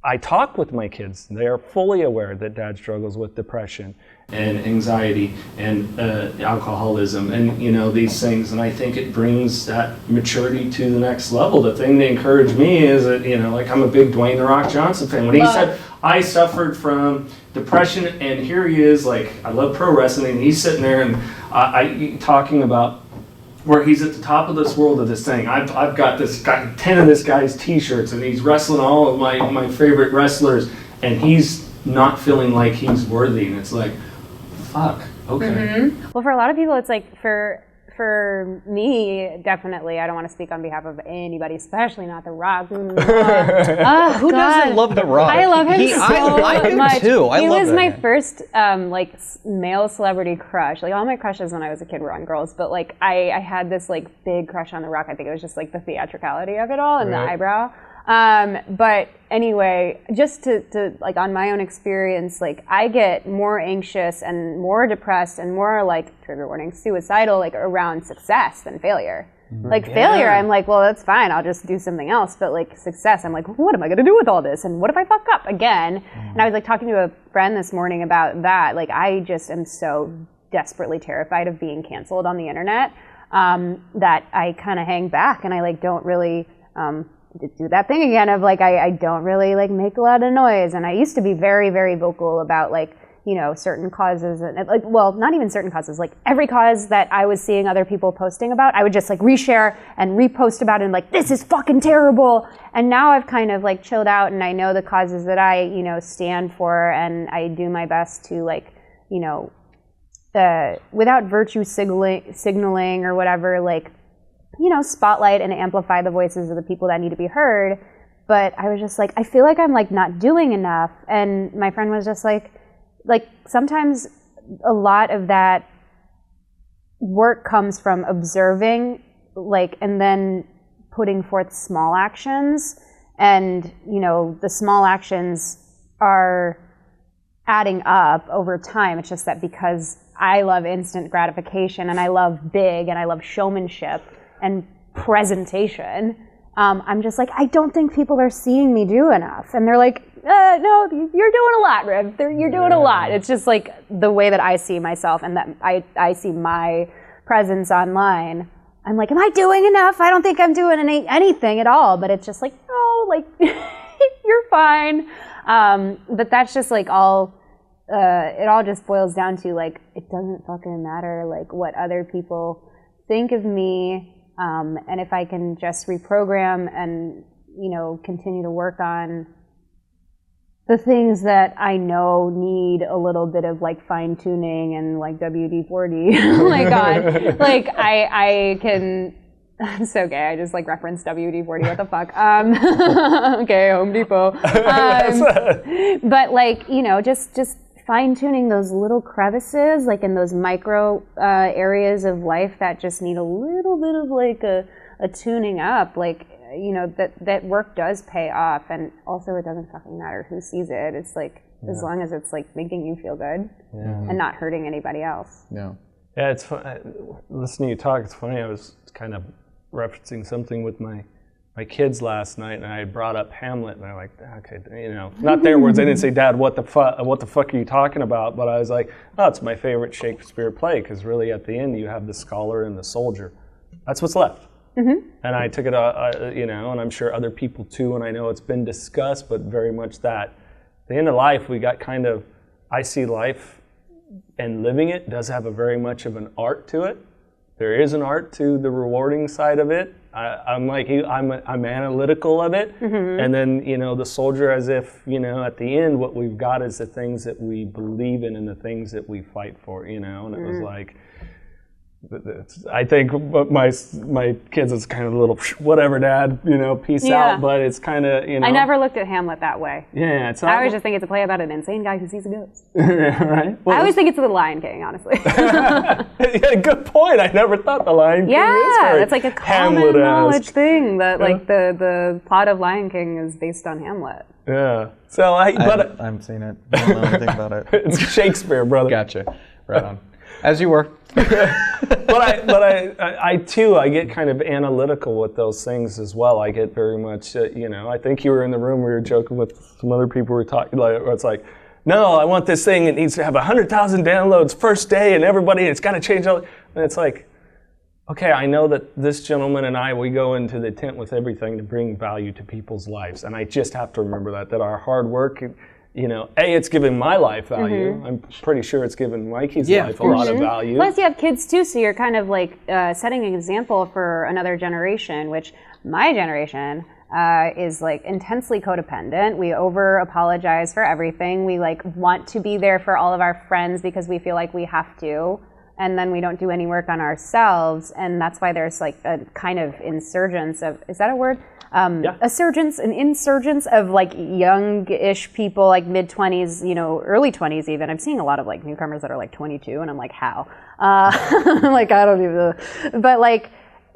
[SPEAKER 2] I talk with my kids. They are fully aware that dad struggles with depression and anxiety and alcoholism and, these things. And I think it brings that maturity to the next level. The thing that encouraged me is that, like I'm a big Dwayne "The Rock" Johnson fan. When he said, I suffered from depression, and here he is, like, I love pro wrestling, and he's sitting there and I talking about where he's at the top of this world of this thing. I've got 10 of this guy's t-shirts, and he's wrestling all of my favorite wrestlers, and he's not feeling like he's worthy, and it's like, fuck, okay.
[SPEAKER 1] Mm-hmm. Well, for a lot of people, it's like, for me, definitely, I don't want to speak on behalf of anybody, especially not The Rock.
[SPEAKER 3] Who doesn't love The Rock?
[SPEAKER 1] I love him
[SPEAKER 3] I do
[SPEAKER 1] much.
[SPEAKER 3] too.
[SPEAKER 1] He was my first male celebrity crush. Like, all my crushes when I was a kid were on girls, but like I had this like big crush on The Rock. I think it was just like the theatricality of it all and the eyebrow. But anyway, just to like on my own experience, like I get more anxious and more depressed and more like, trigger warning, suicidal, like around success than failure. Like failure, I'm like, well, that's fine, I'll just do something else. But like success, I'm like, what am I gonna do with all this? And what if I fuck up again? And I was like talking to a friend this morning about that. Like I just am so desperately terrified of being canceled on the internet that I kind of hang back and I like don't really do that thing again of like I don't really like make a lot of noise. And I used to be very, very vocal about like, certain causes and like, well, not even certain causes, like every cause that I was seeing other people posting about, I would just like reshare and repost about it and like, this is fucking terrible. And now I've kind of like chilled out and I know the causes that I, stand for, and I do my best to like, without virtue signaling or whatever, like, spotlight and amplify the voices of the people that need to be heard. But I was just like, I feel like I'm like not doing enough. And my friend was just like sometimes a lot of that work comes from observing, like, and then putting forth small actions. And, the small actions are adding up over time. It's just that because I love instant gratification and I love big and I love showmanship and presentation, I'm just like, I don't think people are seeing me do enough. And they're like, no, you're doing a lot, Riv. You're doing a lot. It's just like the way that I see myself and that I see my presence online. I'm like, am I doing enough? I don't think I'm doing anything at all. But it's just like, no, like, you're fine. But that's just like all, it all just boils down to like, it doesn't fucking matter like what other people think of me. And if I can just reprogram and, continue to work on the things that I know need a little bit of like fine tuning and like WD-40, oh my God, like I can, I'm so gay, I just like referenced WD-40, what the fuck, okay, Home Depot, but like, just fine-tuning those little crevices, like in those micro areas of life that just need a little bit of like a tuning up, like, you know, that work does pay off. And also it doesn't fucking matter who sees it. It's like, as long as it's like making you feel good and not hurting anybody else.
[SPEAKER 3] Yeah.
[SPEAKER 2] Yeah, it's fun. Listening to you talk, it's funny. I was kind of referencing something with my kids last night, and I brought up Hamlet, and I'm like, okay, you know, not their words. I didn't say, Dad, what the fuck are you talking about? But I was like, oh, it's my favorite Shakespeare play, because really at the end you have the scholar and the soldier. That's what's left. And I took it, you know, and I'm sure other people too, and I know it's been discussed, but very much that. At the end of life, we got kind of, I see life and living it does have a very much of an art to it. There is an art to the rewarding side of it. I'm like you, I'm analytical of it. And then, you know, the soldier, as if, you know, at the end, what we've got is the things that we believe in and the things that we fight for, you know, and it was like, I think my kids is kind of a little whatever, Dad, you know, peace out. But it's kind of, you know.
[SPEAKER 1] I never looked at Hamlet that way.
[SPEAKER 2] Yeah, it's not.
[SPEAKER 1] I always just think it's a play about an insane guy who sees a ghost.
[SPEAKER 2] Right. Well,
[SPEAKER 1] I always think it's the Lion King, honestly.
[SPEAKER 2] Yeah, good point. I never thought the Lion King is very
[SPEAKER 1] it's like a common knowledge thing that like the plot of Lion King is based on Hamlet.
[SPEAKER 2] Yeah. So
[SPEAKER 3] I'm seeing it. I don't know anything about it.
[SPEAKER 2] It's Shakespeare, brother.
[SPEAKER 3] Gotcha. Right on. As you were.
[SPEAKER 2] but I too, I get kind of analytical with those things as well. I get very much, you know, I think you were in the room, we were joking with some other people, we were talking, like, it's like, no, I want this thing, it needs to have 100,000 downloads first day and everybody, it's got to change all, and it's like, okay, I know that this gentleman and I, we go into the tent with everything to bring value to people's lives, and I just have to remember that our hard work, you know, it's given my life value. I'm pretty sure it's given Mikey's life a lot of value.
[SPEAKER 1] Plus, you have kids too, so you're kind of like setting an example for another generation, which my generation is like intensely codependent. We over apologize for everything. We like want to be there for all of our friends because we feel like we have to, and then we don't do any work on ourselves, and that's why there's like a kind of insurgence of, is that a word? An insurgence of like young-ish people, like mid-20s, you know, early 20s even. I'm seeing a lot of like newcomers that are like 22, and I'm like, how? Like, I don't even know. But like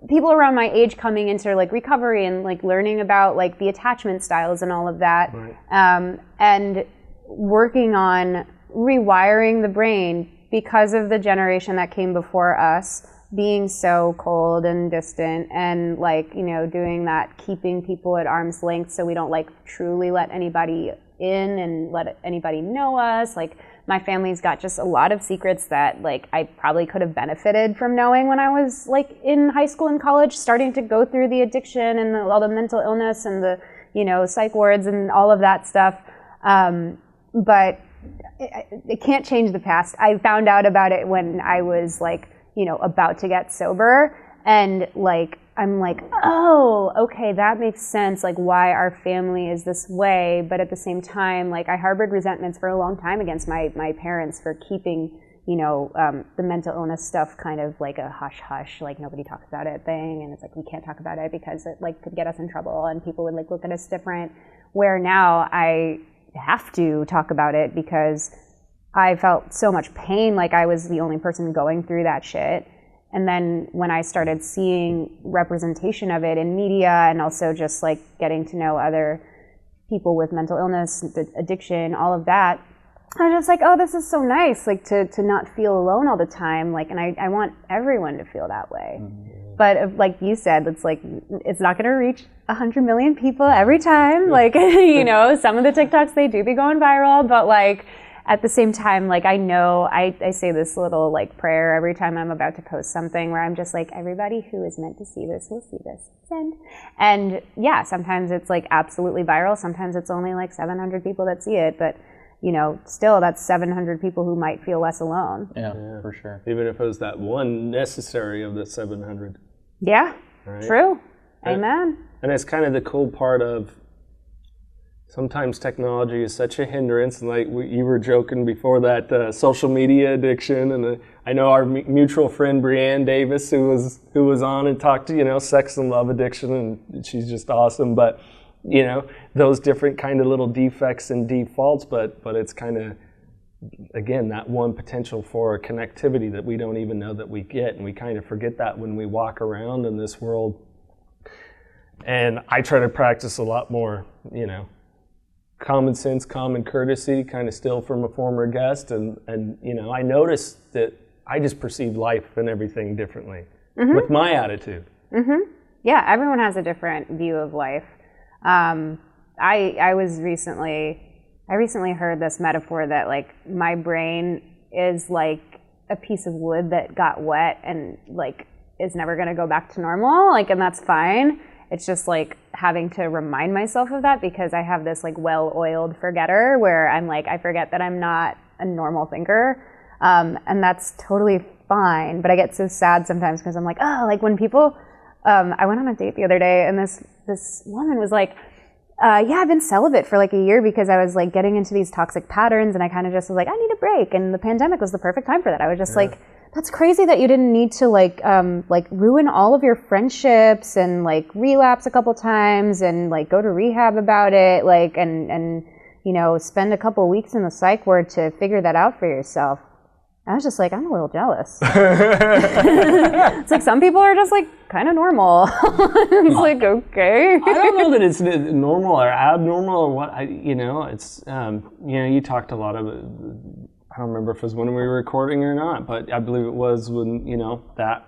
[SPEAKER 1] people around my age coming into like recovery and like learning about like the attachment styles and all of that, and working on rewiring the brain because of the generation that came before us being so cold and distant, and like, you know, doing that, keeping people at arm's length so we don't like truly let anybody in and let anybody know us. Like, my family's got just a lot of secrets that like I probably could have benefited from knowing when I was like in high school and college, starting to go through the addiction and all the mental illness and the, you know, psych wards and all of that stuff. But it can't change the past. I found out about it when I was like, you know, about to get sober, and like I'm like, oh, okay, that makes sense, like why our family is this way. But at the same time, like I harbored resentments for a long time against my parents for keeping, you know, the mental illness stuff kind of like a hush hush, like nobody talks about it thing, and it's like we can't talk about it because it like could get us in trouble and people would like look at us different. Where now I have to talk about it because I felt so much pain, like I was the only person going through that shit. And then when I started seeing representation of it in media and also just like getting to know other people with mental illness, addiction, all of that, I was just like, oh, this is so nice, like to not feel alone all the time. Like, and I want everyone to feel that way. But like you said, it's like, it's not gonna reach 100 million people every time. Like, you know, some of the TikToks, they do be going viral, but like, at the same time, like I know, I say this little like prayer every time I'm about to post something where I'm just like, everybody who is meant to see this will see this. Send. And yeah, sometimes it's like absolutely viral. Sometimes it's only like 700 people that see it. But, you know, still that's 700 people who might feel less alone.
[SPEAKER 3] Yeah, for sure.
[SPEAKER 2] Even if it was that one necessary of the 700.
[SPEAKER 1] Yeah,
[SPEAKER 2] right?
[SPEAKER 1] True. Amen.
[SPEAKER 2] And it's kind of the cool part of, sometimes technology is such a hindrance, and like you were joking before that social media addiction, and I know our mutual friend Brianne Davis, who was on and talked to, you know, sex and love addiction, and she's just awesome. But you know, those different kind of little defects and defaults, but it's kind of again, that one potential for connectivity that we don't even know that we get, and we kind of forget that when we walk around in this world. And I try to practice a lot more, common sense, common courtesy, kind of steal from a former guest, and I noticed that I just perceive life and everything differently with my attitude.
[SPEAKER 1] Yeah, everyone has a different view of life. I recently heard this metaphor that like my brain is like a piece of wood that got wet and like is never going to go back to normal, like, and that's fine. It's just like having to remind myself of that because I have this like well-oiled forgetter where I'm like, I forget that I'm not a normal thinker. And that's totally fine. But I get so sad sometimes because I'm like, oh, like when people, I went on a date the other day and this woman was like, yeah, I've been celibate for like a year because I was like getting into these toxic patterns and I kind of just was like, I need a break. And the pandemic was the perfect time for that. I was just like, that's crazy that you didn't need to like ruin all of your friendships and like relapse a couple times and like go to rehab about it, like, and spend a couple weeks in the psych ward to figure that out for yourself. I was just like, I'm a little jealous. It's like some people are just like kind of normal. It's like, okay.
[SPEAKER 2] I don't know that it's normal or abnormal or what. It's you talked a lot of it. I don't remember if it was when we were recording or not, but I believe it was when that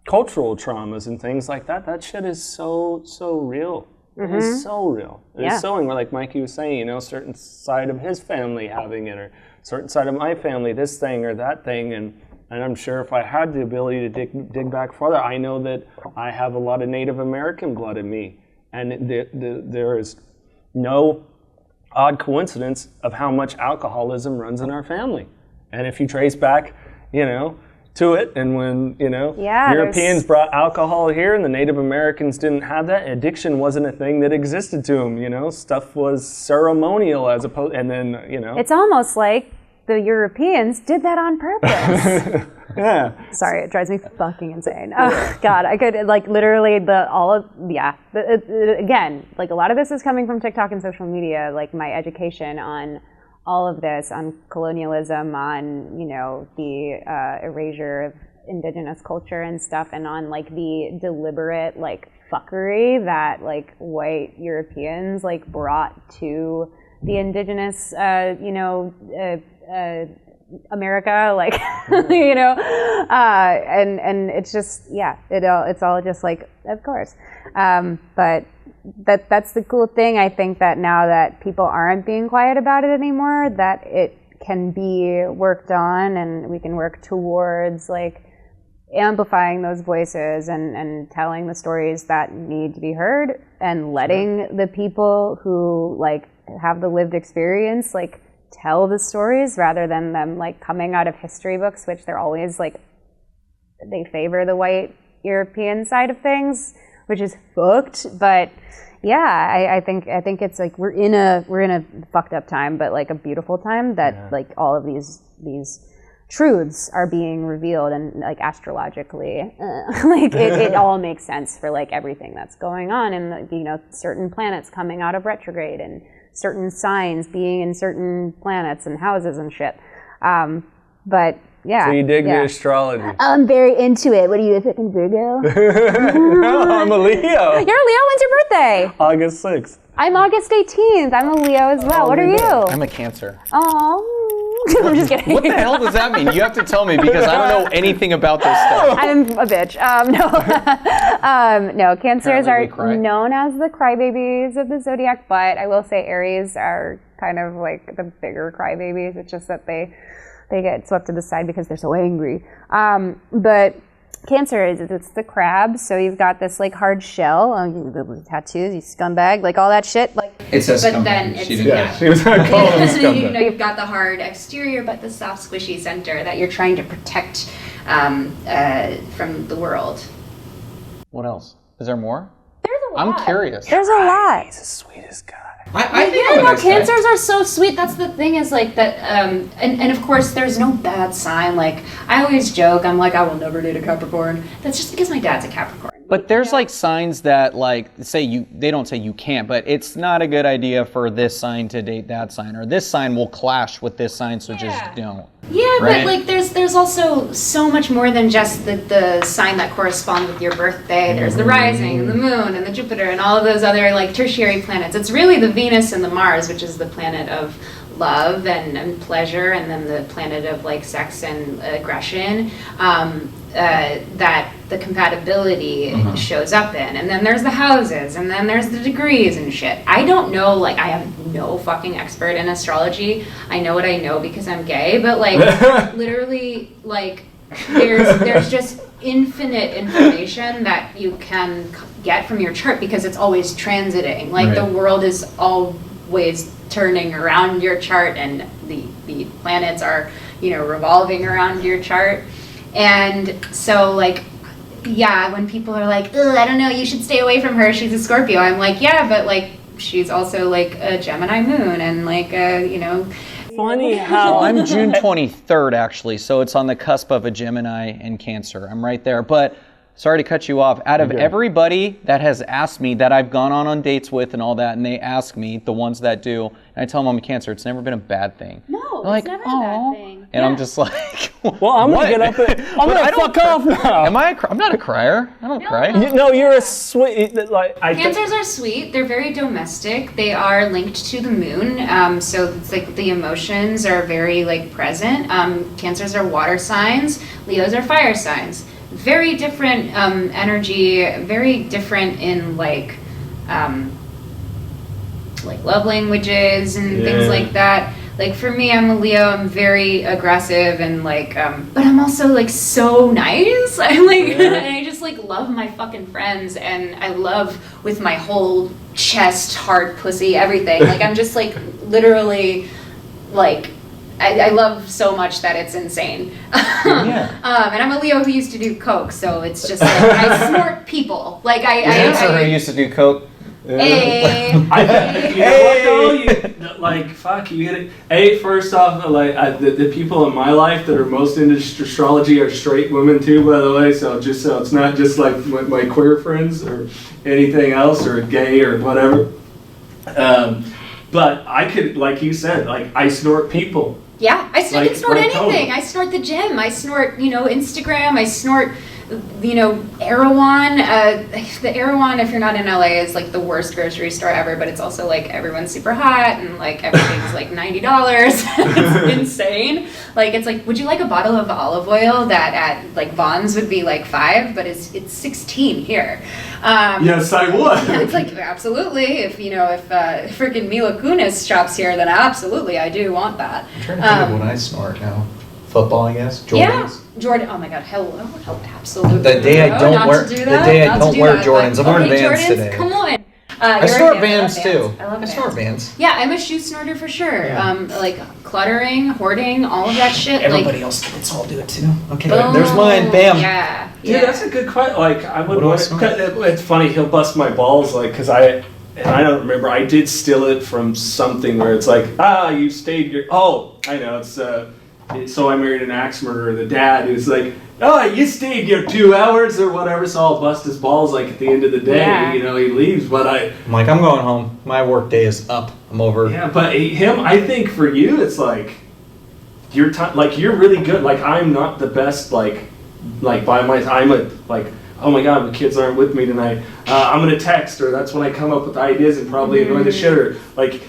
[SPEAKER 2] cultural traumas and things like that. That shit is so real. It's so real. It's so, and like Mikey was saying, certain side of his family having it, or certain side of my family, this thing or that thing, and I'm sure if I had the ability to dig back farther, I know that I have a lot of Native American blood in me, and there is no odd coincidence of how much alcoholism runs in our family. And if you trace back, to it, and when, Europeans brought alcohol here and the Native Americans didn't have that, addiction wasn't a thing that existed to them, stuff was ceremonial as opposed, and then,
[SPEAKER 1] It's almost like the Europeans did that on purpose.
[SPEAKER 2] Yeah.
[SPEAKER 1] Sorry, it drives me fucking insane. Oh, God, I could, like, literally again, like, a lot of this is coming from TikTok and social media, like, my education on all of this, on colonialism, on, the erasure of indigenous culture and stuff, and on, like, the deliberate, like, fuckery that, like, white Europeans, like, brought to the indigenous, America, like, and it's just, it's all just like, of course. But that's the cool thing. I think that now that people aren't being quiet about it anymore, that it can be worked on, and we can work towards like amplifying those voices and telling the stories that need to be heard, and letting the people who like have the lived experience like tell the stories rather than them like coming out of history books, which they're always like, they favor the white European side of things, which is fucked. But yeah, I think it's like we're in a fucked up time, but like a beautiful time that like all of these truths are being revealed, and like astrologically, like it all makes sense for like everything that's going on, and certain planets coming out of retrograde, and certain signs being in certain planets and houses and shit. But yeah.
[SPEAKER 2] So you dig the astrology?
[SPEAKER 1] I'm very into it. What are you, a fucking Virgo?
[SPEAKER 2] No, I'm a Leo.
[SPEAKER 1] You're a Leo? When's your birthday?
[SPEAKER 2] August 6th.
[SPEAKER 1] I'm August 18th. I'm a Leo as well. What are you?
[SPEAKER 3] I'm a Cancer.
[SPEAKER 1] Oh, I'm just kidding.
[SPEAKER 3] What the hell does that mean? You have to tell me, because I don't know anything about this stuff.
[SPEAKER 1] I'm a bitch. No, Cancers are known as the crybabies of the zodiac, but I will say Aries are kind of like the bigger crybabies. It's just that they get swept to the side because they're so angry. But Cancer it's the crab, so you've got this like hard shell, the tattoos, you scumbag, like all that shit. Like
[SPEAKER 3] it says
[SPEAKER 4] but
[SPEAKER 3] scumbag.
[SPEAKER 4] Then it's,
[SPEAKER 2] she was gonna call him scumbag.
[SPEAKER 4] You've got the hard exterior, but the soft, squishy center that you're trying to protect from the world.
[SPEAKER 3] What else? Is there more?
[SPEAKER 1] there's a lot.
[SPEAKER 3] I'm curious.
[SPEAKER 1] There's a lot.
[SPEAKER 2] He's the sweetest guy.
[SPEAKER 3] I think I'm a nice
[SPEAKER 4] Cancers
[SPEAKER 3] guy.
[SPEAKER 4] are so sweet. That's the thing, is like that, and of course there's no bad sign. Like I always joke, I'm like, I will never date a Capricorn. That's just because my dad's a Capricorn.
[SPEAKER 3] But there's like signs that like they don't say you can't, but it's not a good idea for this sign to date that sign, or this sign will clash with this sign, so just don't.
[SPEAKER 4] Yeah,
[SPEAKER 3] right?
[SPEAKER 4] but like there's also so much more than just the sign that corresponds with your birthday. There's the rising and the moon and the Jupiter and all of those other like tertiary planets. It's really the Venus and the Mars, which is the planet of love and pleasure, and then the planet of like sex and aggression, that the compatibility shows up in. And then there's the houses, and then there's the degrees and shit. I don't know, like I am no fucking expert in astrology. I know what I know because I'm gay, but like literally like there's just infinite information that you can get from your chart because it's always transiting. Like the world is always turning around your chart, and the planets are, revolving around your chart. And so like, yeah, when people are like, ugh, I don't know, you should stay away from her, she's a Scorpio, I'm like, yeah, but like she's also like a Gemini moon, and like
[SPEAKER 2] Funny how
[SPEAKER 3] I'm June 23rd actually, so it's on the cusp of a Gemini and Cancer. I'm right there. But sorry to cut you off. Out of everybody that has asked me, that I've gone on dates with and all that, and they ask me, the ones that do, and I tell them I'm a Cancer, it's never been a bad thing.
[SPEAKER 4] No,
[SPEAKER 3] they're
[SPEAKER 4] it's
[SPEAKER 3] like,
[SPEAKER 4] never a bad thing.
[SPEAKER 3] And I'm just like,
[SPEAKER 2] well, I'm gonna get up and I'm gonna fuck off now.
[SPEAKER 3] I'm not a crier. I don't cry.
[SPEAKER 2] No, you're a sweet. Like
[SPEAKER 4] Cancers are sweet. They're very domestic. They are linked to the moon, so it's like the emotions are very like present. Cancers are water signs. Leos are fire signs. Very different energy. Very different in like love languages and things like that. Like for me, I'm a Leo. I'm very aggressive and like, but I'm also like so nice. I'm like, and I just like love my fucking friends, and I love with my whole chest, heart, pussy, everything. Like I'm just like literally, like I love so much that it's insane. And I'm a Leo who used to do coke, so it's just like I snort people. Like
[SPEAKER 3] Cancer who used to do coke.
[SPEAKER 4] Hey.
[SPEAKER 6] Fuck, you get it. First off, the people in my life that are most into astrology are straight women too, by the way, so it's not just like my queer friends or anything else, or gay or whatever. But I could, like you said, like I snort people.
[SPEAKER 4] Yeah, I can snort anything. Totally. I snort the gym. I snort, Instagram. I snort, Erewhon. The Erewhon, if you're not in LA, is like the worst grocery store ever, but it's also like everyone's super hot and like everything's like $90. It's insane. Like it's like, would you like a bottle of olive oil that at like Vons would be like $5, but it's 16 here.
[SPEAKER 6] Yes, I would.
[SPEAKER 4] Yeah, it's like absolutely. If freaking Mila Kunis shops here, then absolutely I do want that.
[SPEAKER 7] I'm trying to think of what I snort now. Football, I guess. Jordans.
[SPEAKER 4] Yeah, Jordan. Oh my God, hello, absolutely.
[SPEAKER 7] The day I don't wear Jordans, I'm wearing Vans
[SPEAKER 4] Jordans,
[SPEAKER 7] today.
[SPEAKER 4] Come on.
[SPEAKER 7] I snort Vans too.
[SPEAKER 4] I love Vans.
[SPEAKER 7] snort Vans.
[SPEAKER 4] Yeah, I'm a shoe snorter for sure.
[SPEAKER 7] Yeah.
[SPEAKER 4] Like cluttering, hoarding, all of that shit.
[SPEAKER 7] Everybody else gets all do it too. Okay, there's mine. Bam.
[SPEAKER 4] Yeah.
[SPEAKER 6] Dude, that's a good question. Like I would.
[SPEAKER 7] What do I snort?
[SPEAKER 6] It's funny. He'll bust my balls, like, because I don't remember. I did steal it from something where it's like, you stayed your. Oh, I know. So I married an axe murderer. The dad who's like, you stayed your 2 hours or whatever. So I'll bust his balls like at the end of the day. He leaves, but
[SPEAKER 7] I'm like, I'm going home. My work day is up. I'm over.
[SPEAKER 6] Yeah, but him, I think for you, it's like you're really good. Like I'm not the best. Like by my, I'm a like. Oh my God, the kids aren't with me tonight. I'm gonna text, or that's when I come up with ideas and probably annoy the shitter like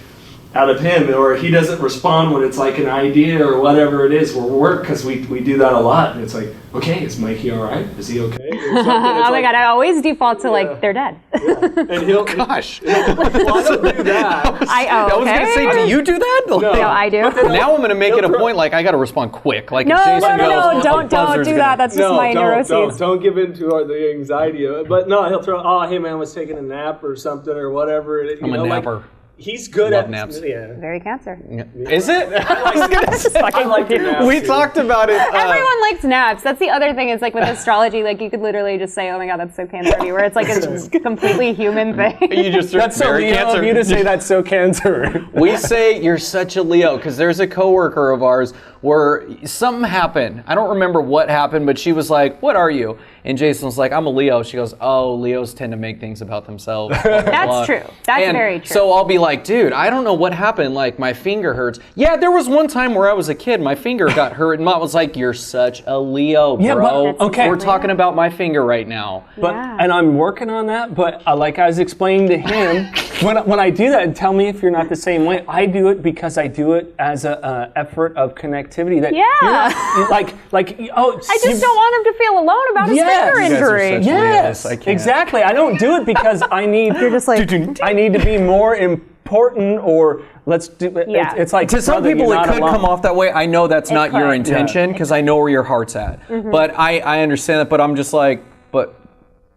[SPEAKER 6] out of him, or he doesn't respond when it's like an idea or whatever it is. We're work because we do that a lot, and it's like, okay, is Mikey all right? Is he okay?
[SPEAKER 1] Oh my God, I always default to like they're dead.
[SPEAKER 6] And he'll
[SPEAKER 3] Gosh.
[SPEAKER 6] well, I don't do that.
[SPEAKER 3] I was gonna say, do you do that?
[SPEAKER 1] No, I do.
[SPEAKER 3] Now I'm gonna make it a point. Like I gotta respond quick. Like
[SPEAKER 1] No,
[SPEAKER 3] if Jason
[SPEAKER 1] no,
[SPEAKER 3] goes,
[SPEAKER 1] don't do that. That's just my neuroses.
[SPEAKER 2] Don't give in to the anxiety of it. But no, he'll throw, hey man, I was taking a nap or something or whatever.
[SPEAKER 3] I'm a napper.
[SPEAKER 2] He's good
[SPEAKER 3] Love
[SPEAKER 2] at
[SPEAKER 3] naps.
[SPEAKER 2] Yeah.
[SPEAKER 1] Very Cancer.
[SPEAKER 3] Is it?
[SPEAKER 2] I like it now.
[SPEAKER 3] We talked about it.
[SPEAKER 1] Everyone likes naps. That's the other thing. Is like with astrology, like you could literally just say, "Oh my God, that's so Cancer," where it's like a completely human thing.
[SPEAKER 3] You just
[SPEAKER 2] That's so
[SPEAKER 3] very
[SPEAKER 2] Leo
[SPEAKER 3] Cancer.
[SPEAKER 2] of you to say that's so Cancer.
[SPEAKER 3] We say you're such a Leo because there's a coworker of ours where something happened. I don't remember what happened, but she was like, "What are you?" And Jason was like, "I'm a Leo." She goes, "Oh, Leos tend to make things about themselves." Blah, blah,
[SPEAKER 1] That's
[SPEAKER 3] blah.
[SPEAKER 1] true. That's
[SPEAKER 3] And
[SPEAKER 1] very true.
[SPEAKER 3] So I'll be like, "Dude, I don't know what happened. Like my finger hurts." Yeah, there was one time where I was a kid, my finger got hurt, and Mom was like, "You're such a Leo, bro."
[SPEAKER 2] Yeah, but- okay.
[SPEAKER 3] We're talking about my finger right now.
[SPEAKER 2] But
[SPEAKER 1] Yeah.
[SPEAKER 2] and I'm working on that. But like I was explaining to him, when I do that, and tell me if you're not the same way. I do it because I do it as a effort of connectivity. That
[SPEAKER 1] Yeah.
[SPEAKER 2] you're not, like
[SPEAKER 1] I just don't want him to feel alone about his
[SPEAKER 2] Yes.
[SPEAKER 1] finger
[SPEAKER 2] You guys are
[SPEAKER 1] injury.
[SPEAKER 3] such-
[SPEAKER 2] Yes,
[SPEAKER 3] I can't.
[SPEAKER 2] exactly. I don't do it because I need.
[SPEAKER 1] You're just like,
[SPEAKER 2] I need to be more important, or let's do.
[SPEAKER 1] Yeah.
[SPEAKER 2] It's like
[SPEAKER 3] To some
[SPEAKER 2] brother,
[SPEAKER 3] people,
[SPEAKER 2] you're
[SPEAKER 3] it
[SPEAKER 2] not
[SPEAKER 3] could
[SPEAKER 2] alone.
[SPEAKER 3] come off that way. I know that's not your
[SPEAKER 1] could.
[SPEAKER 3] intention because I know where your heart's at. But I understand that. But I'm just like, but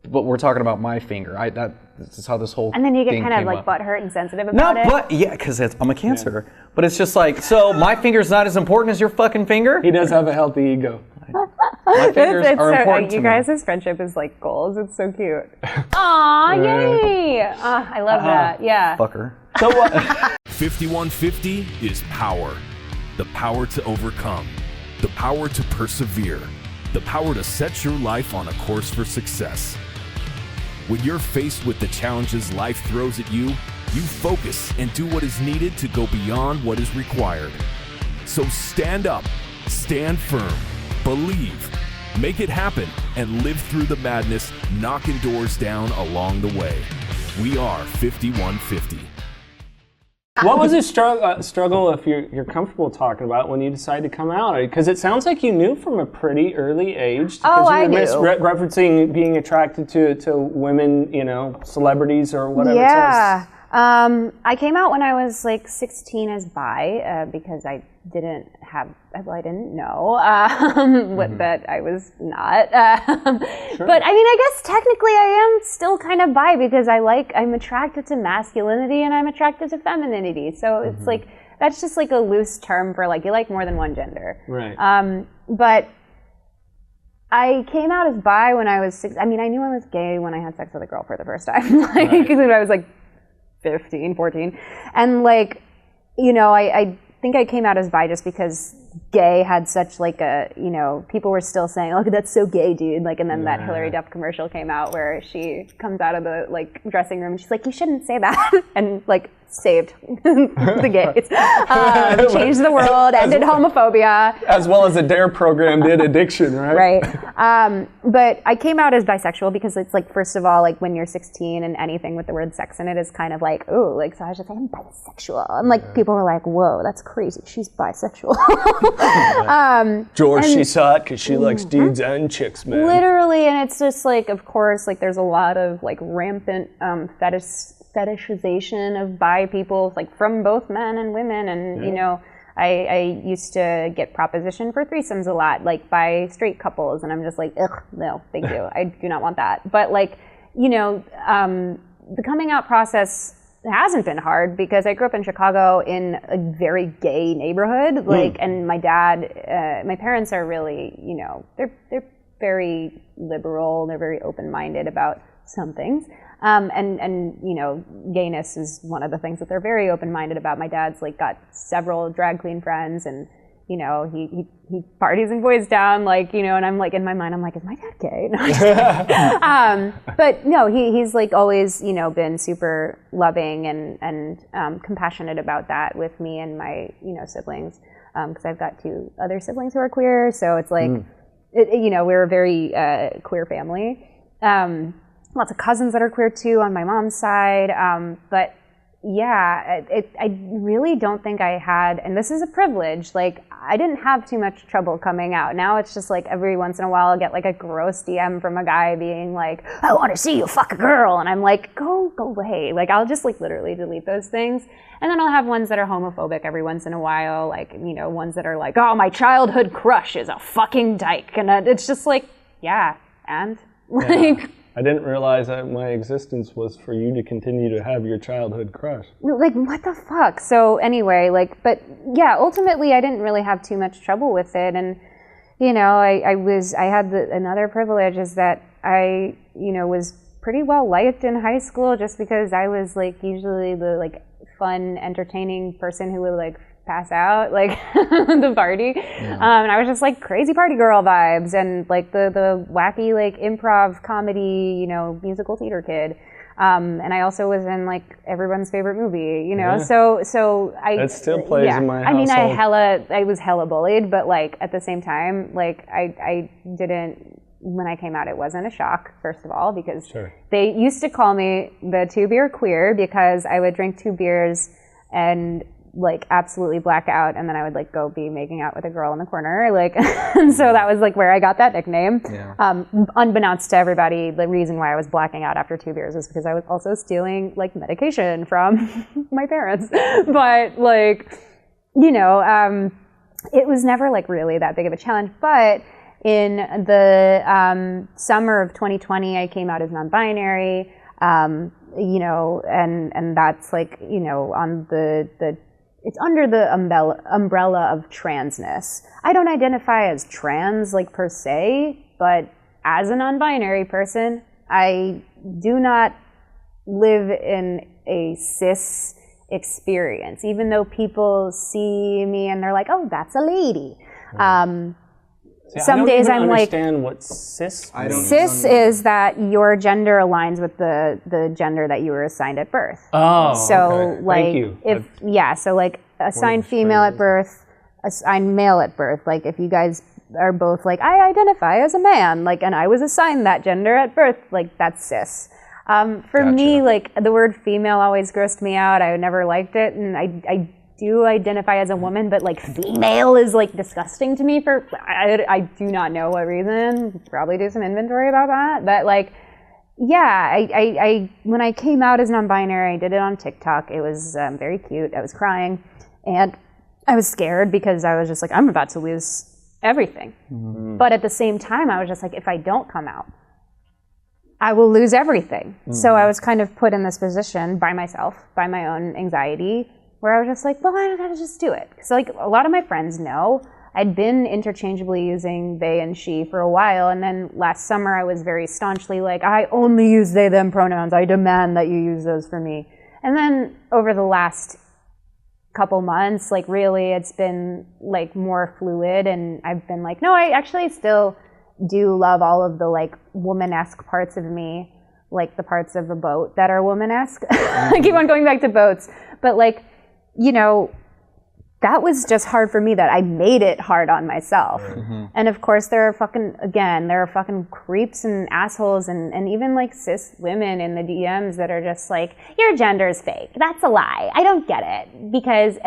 [SPEAKER 3] we're talking about my finger. This is how this whole
[SPEAKER 1] and then you get
[SPEAKER 3] thing
[SPEAKER 1] kind of
[SPEAKER 3] came
[SPEAKER 1] like
[SPEAKER 3] up.
[SPEAKER 1] butthurt and sensitive
[SPEAKER 3] No,
[SPEAKER 1] about it.
[SPEAKER 3] but yeah, because I'm a Cancer. But it's just like, so my finger's not as important as your fucking finger.
[SPEAKER 2] He does have a healthy ego.
[SPEAKER 3] My fingers
[SPEAKER 1] It's
[SPEAKER 3] are
[SPEAKER 1] so,
[SPEAKER 3] important to
[SPEAKER 1] you
[SPEAKER 3] me.
[SPEAKER 1] guys' friendship is like goals. It's so cute. Aw, yay! I love that. Yeah.
[SPEAKER 3] Fucker.
[SPEAKER 2] So what?
[SPEAKER 5] 5150 is power. The power to overcome. The power to persevere. The power to set your life on a course for success. When you're faced with the challenges life throws at you, you focus and do what is needed to go beyond what is required. So stand up, stand firm, believe, make it happen, and live through the madness, knocking doors down along the way. We are 5150.
[SPEAKER 2] What was a struggle, if you're comfortable talking about, when you decided to come out? Because it sounds like you knew from a pretty early age.
[SPEAKER 1] Oh, I knew.
[SPEAKER 2] Referencing being attracted to women, celebrities or whatever.
[SPEAKER 1] Yeah. I came out when I was like 16 as bi because I didn't know that I was not.
[SPEAKER 2] Sure.
[SPEAKER 1] But I mean, I guess technically I am still kind of bi because I'm attracted to masculinity and I'm attracted to femininity. So it's like, that's just like a loose term for like, you like more than one gender.
[SPEAKER 2] Right.
[SPEAKER 1] But I came out as bi when I was 6. I mean, I knew I was gay when I had sex with a girl for the first time, when I was like 15, 14. And like, I think I came out as bi just because gay had such like a, people were still saying, "Oh, that's so gay, dude." Like, and then that Hillary Duff commercial came out where she comes out of the like dressing room and she's like, "You shouldn't say that," and like saved the gays, changed the world, ended homophobia.
[SPEAKER 2] As well as the DARE program did addiction, right?
[SPEAKER 1] Right. But I came out as bisexual because it's like, first of all, like when you're 16 and anything with the word sex in it is kind of like, oh, like, so I was just like, I'm bisexual. And like, people were like, whoa, that's crazy. She's bisexual.
[SPEAKER 2] George, she saw it because she likes dudes and chicks, man.
[SPEAKER 1] Literally, and it's just like, of course, like there's a lot of like rampant fetishization of bi people, like from both men and women, and I used to get propositioned for threesomes a lot, like by straight couples, and I'm just like, ugh, no, thank you, I do not want that. But like, the coming out process hasn't been hard because I grew up in Chicago in a very gay neighborhood, like, and my dad, my parents are really, they're very liberal, they're very open-minded about some things. And gayness is one of the things that they're very open-minded about. My dad's like got several drag queen friends, and he parties in Boys Town, like, and I'm like, in my mind, I'm like, is my dad gay? No, I'm just kidding. But no, he's like always, been super loving and compassionate about that with me and my, siblings, because I've got 2 other siblings who are queer, so it's like, we're a very queer family. Lots of cousins that are queer too on my mom's side, but yeah, I really don't think I had, and this is a privilege, like I didn't have too much trouble coming out. Now it's just like every once in a while I'll get like a gross DM from a guy being like, "I want to see you fuck a girl," and I'm like, go away. Like I'll just like literally delete those things. And then I'll have ones that are homophobic every once in a while, like, ones that are like, "Oh, my childhood crush is a fucking dyke," and it's just like, yeah, and like.
[SPEAKER 2] I didn't realize that my existence was for you to continue to have your childhood crush.
[SPEAKER 1] Like, what the fuck? So anyway, like, but yeah, ultimately I didn't really have too much trouble with it. And, you know, I had another privilege is that I, you know, was pretty well liked in high school just because I was like usually the like fun, entertaining person who would like pass out like the party. And I was just like crazy party girl vibes and like the wacky like improv comedy, you know, musical theater kid. And I also was in like everyone's favorite movie, you know. So I
[SPEAKER 2] that still plays in my household.
[SPEAKER 1] I mean, I was hella bullied, but like at the same time, like I didn't. When I came out, it wasn't a shock, first of all, because they used to call me the 2-beer queer because I would drink 2 beers and like absolutely black out, and then I would like go be making out with a girl in the corner, like, and so that was like where I got that nickname. Unbeknownst to everybody, the reason why I was blacking out after 2 beers was because I was also stealing like medication from my parents. But like, you know, it was never like really that big of a challenge. But in the summer of 2020, I came out as non-binary. You know, and that's like, you know, on the it's under the umbrella of transness. I don't identify as trans, like, per se, but as a non-binary person, I do not live in a cis experience, even though people see me and they're like, oh, that's a lady.
[SPEAKER 2] See,
[SPEAKER 1] some days I'm like,
[SPEAKER 2] I don't understand what cis means.
[SPEAKER 1] Cis is that your gender aligns with the gender that you were assigned at birth.
[SPEAKER 2] Oh,
[SPEAKER 1] so
[SPEAKER 2] okay.
[SPEAKER 1] like
[SPEAKER 2] Thank you.
[SPEAKER 1] So like assigned female at birth, assigned male at birth. Like if you guys are both like, I identify as a man, like, and I was assigned that gender at birth, like that's cis. For me, like the word female always grossed me out. I never liked it, and I do identify as a woman, but like female is like disgusting to me for I do not know what reason. Probably do some inventory about that. But like, yeah, I when I came out as non-binary, I did it on TikTok. It was very cute. I was crying, and I was scared because I was just like, I'm about to lose everything. Mm-hmm. But at the same time, I was just like, if I don't come out, I will lose everything. Mm-hmm. So I was kind of put in this position by myself, by my own anxiety, where I was just like, well, I gotta just do it. So like a lot of my friends know I'd been interchangeably using they and she for a while, and then last summer I was very staunchly like, I only use they, them pronouns. I demand that you use those for me. And then over the last couple months, like really it's been like more fluid, and I've been like, no, I actually still do love all of the like woman-esque parts of me, like the parts of a boat that are woman-esque. I keep on going back to boats, but like, you know, that was just hard for me that I made it hard on myself. Mm-hmm. And of course there are fucking creeps and assholes and even like cis women in the DMs that are just like, your gender is fake. That's a lie. I don't get it. Because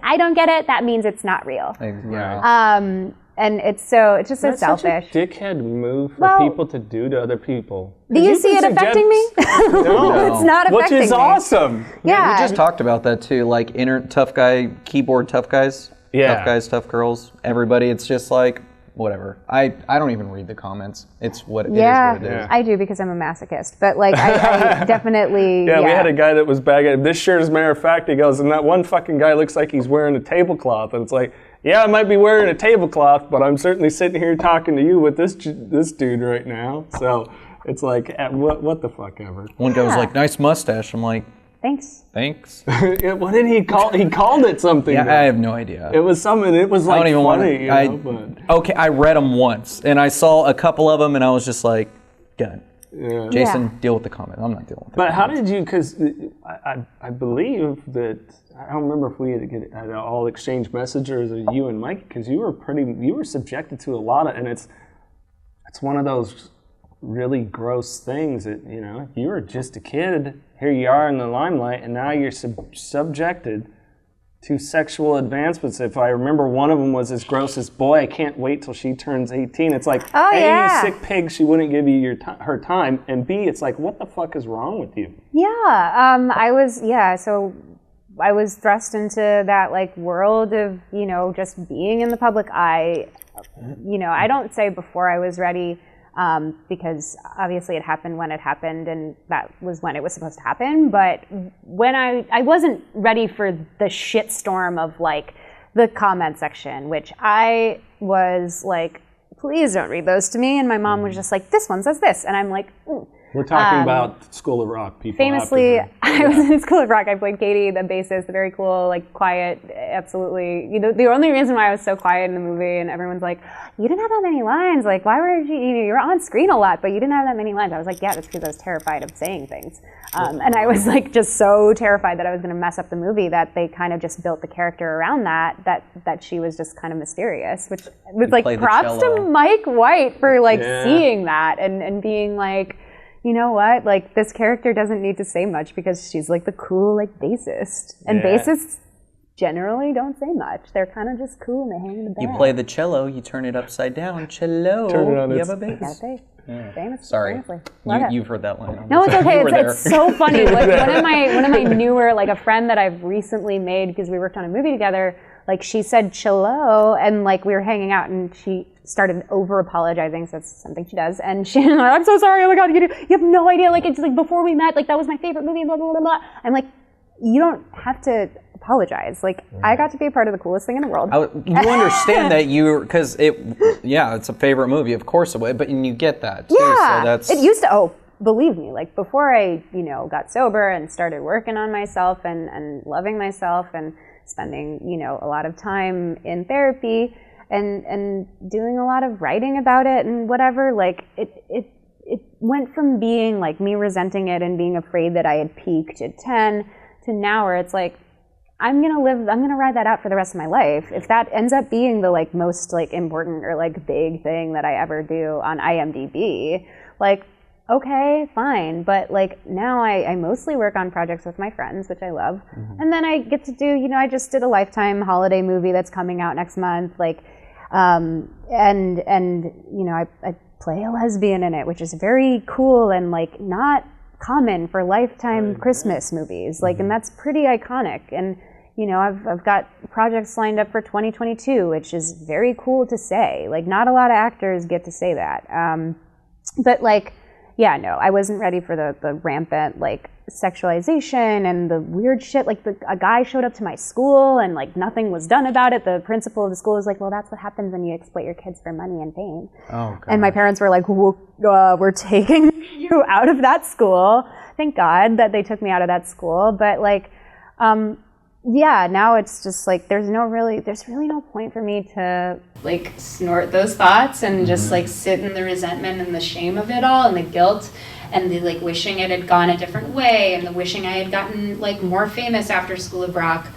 [SPEAKER 1] I don't get it, that means it's not real.
[SPEAKER 3] Yeah.
[SPEAKER 1] And it's just so selfish.
[SPEAKER 2] Such a dickhead move for people to do to other people.
[SPEAKER 1] Do you see it affecting me?
[SPEAKER 2] No.
[SPEAKER 1] It's not affecting me.
[SPEAKER 2] Which is awesome.
[SPEAKER 1] Yeah.
[SPEAKER 3] We just talked about that too, like inner tough guy, keyboard tough guys, tough guys, tough girls, everybody. It's just like, whatever. I don't even read the comments. It's what it is.
[SPEAKER 1] Yeah, I do because I'm a masochist. But like, I definitely.
[SPEAKER 2] Yeah, we had a guy that was bagging. This shirt, as a matter of fact, he goes, and that one fucking guy looks like he's wearing a tablecloth, and it's like, yeah, I might be wearing a tablecloth, but I'm certainly sitting here talking to you with this dude right now. So it's like, what the fuck ever.
[SPEAKER 3] One guy was like, nice mustache. I'm like,
[SPEAKER 1] thanks.
[SPEAKER 2] What did he call? He called it something.
[SPEAKER 3] Yeah, I have no idea.
[SPEAKER 2] It was something. It was like funny.
[SPEAKER 3] Okay, I read them once, and I saw a couple of them, and I was just like, done.
[SPEAKER 2] Yeah.
[SPEAKER 3] Jason, deal with the comment. I'm not dealing with it.
[SPEAKER 2] But how did you? Because I believe that. I don't remember if we had all exchanged messages, or you and Mike, because you were subjected to a lot of, and it's one of those really gross things that, you know, you were just a kid, here you are in the limelight, and now you're subjected to sexual advancements. If I remember, one of them was as gross as, boy, I can't wait till she turns 18. It's like, A, you sick pig, she wouldn't give you her time, and B, it's like, what the fuck is wrong with you?
[SPEAKER 1] Yeah, so I was thrust into that like world of, you know, just being in the public eye. You know, I don't say before I was ready. because obviously it happened when it happened, and that was when it was supposed to happen. But when I wasn't ready for the shitstorm of like the comment section, which I was like, please don't read those to me. And my mom was just like, this one says this. And I'm like,
[SPEAKER 2] We're talking about School of Rock people.
[SPEAKER 1] Famously, I was in School of Rock. I played Katie, the bassist, very cool, like quiet, absolutely. You know, the only reason why I was so quiet in the movie, and everyone's like, you didn't have that many lines. Like, why were you were on screen a lot, but you didn't have that many lines. I was like, yeah, that's because I was terrified of saying things. And I was like just so terrified that I was going to mess up the movie that they kind of just built the character around that she was just kind of mysterious, which was like props to Mike White for like seeing that and being like, you know what, like this character doesn't need to say much because she's like the cool like bassist, and bassists generally don't say much. They're kind of just cool and they hang in the back.
[SPEAKER 3] You play the cello, you turn it upside down. Cello.
[SPEAKER 2] Turn it on
[SPEAKER 3] you
[SPEAKER 2] its-
[SPEAKER 3] have a bass.
[SPEAKER 1] Yeah, bass.
[SPEAKER 3] Yeah. Sorry, you've heard that line.
[SPEAKER 1] No, it's okay. It's so funny. Like, one of my newer, like a friend that I've recently made because we worked on a movie together. Like she said cello, and like we were hanging out, and she started over apologizing. So that's something she does. And she, I'm so sorry. Oh my god, you have no idea. Like it's like before we met, like that was my favorite movie. Blah blah blah blah. I'm like, you don't have to apologize. Like I got to be a part of the coolest thing in the world.
[SPEAKER 3] You understand that because it's a favorite movie, of course it would, but you get that too.
[SPEAKER 1] Yeah,
[SPEAKER 3] so that's
[SPEAKER 1] it used to. Oh, believe me, like before I got sober and started working on myself and loving myself and spending a lot of time in therapy and doing a lot of writing about it and whatever. Like it went from being like me resenting it and being afraid that I had peaked at 10 to now where it's like, I'm gonna ride that out for the rest of my life. If that ends up being the like most like important or like big thing that I ever do on IMDb, like, okay, fine. But like now I mostly work on projects with my friends, which I love. Mm-hmm. And then I get to do, I just did a Lifetime holiday movie that's coming out next month. Like, I play a lesbian in it, which is very cool and like not common for Lifetime Christmas movies. Like, and that's pretty iconic. And, I've got projects lined up for 2022, which is very cool to say. Like, not a lot of actors get to say that. But like, yeah, no, I wasn't ready for the rampant like sexualization and the weird shit. Like a guy showed up to my school and like nothing was done about it. The principal of the school was like, well, that's what happens when you exploit your kids for money and fame. Oh, God. And my parents were like, we're taking you out of that school. Thank God that they took me out of that school. But like, now it's just like there's really no point for me to
[SPEAKER 4] like snort those thoughts and just like sit in the resentment and the shame of it all and the guilt and the like wishing it had gone a different way and the wishing I had gotten like more famous after School of Rock.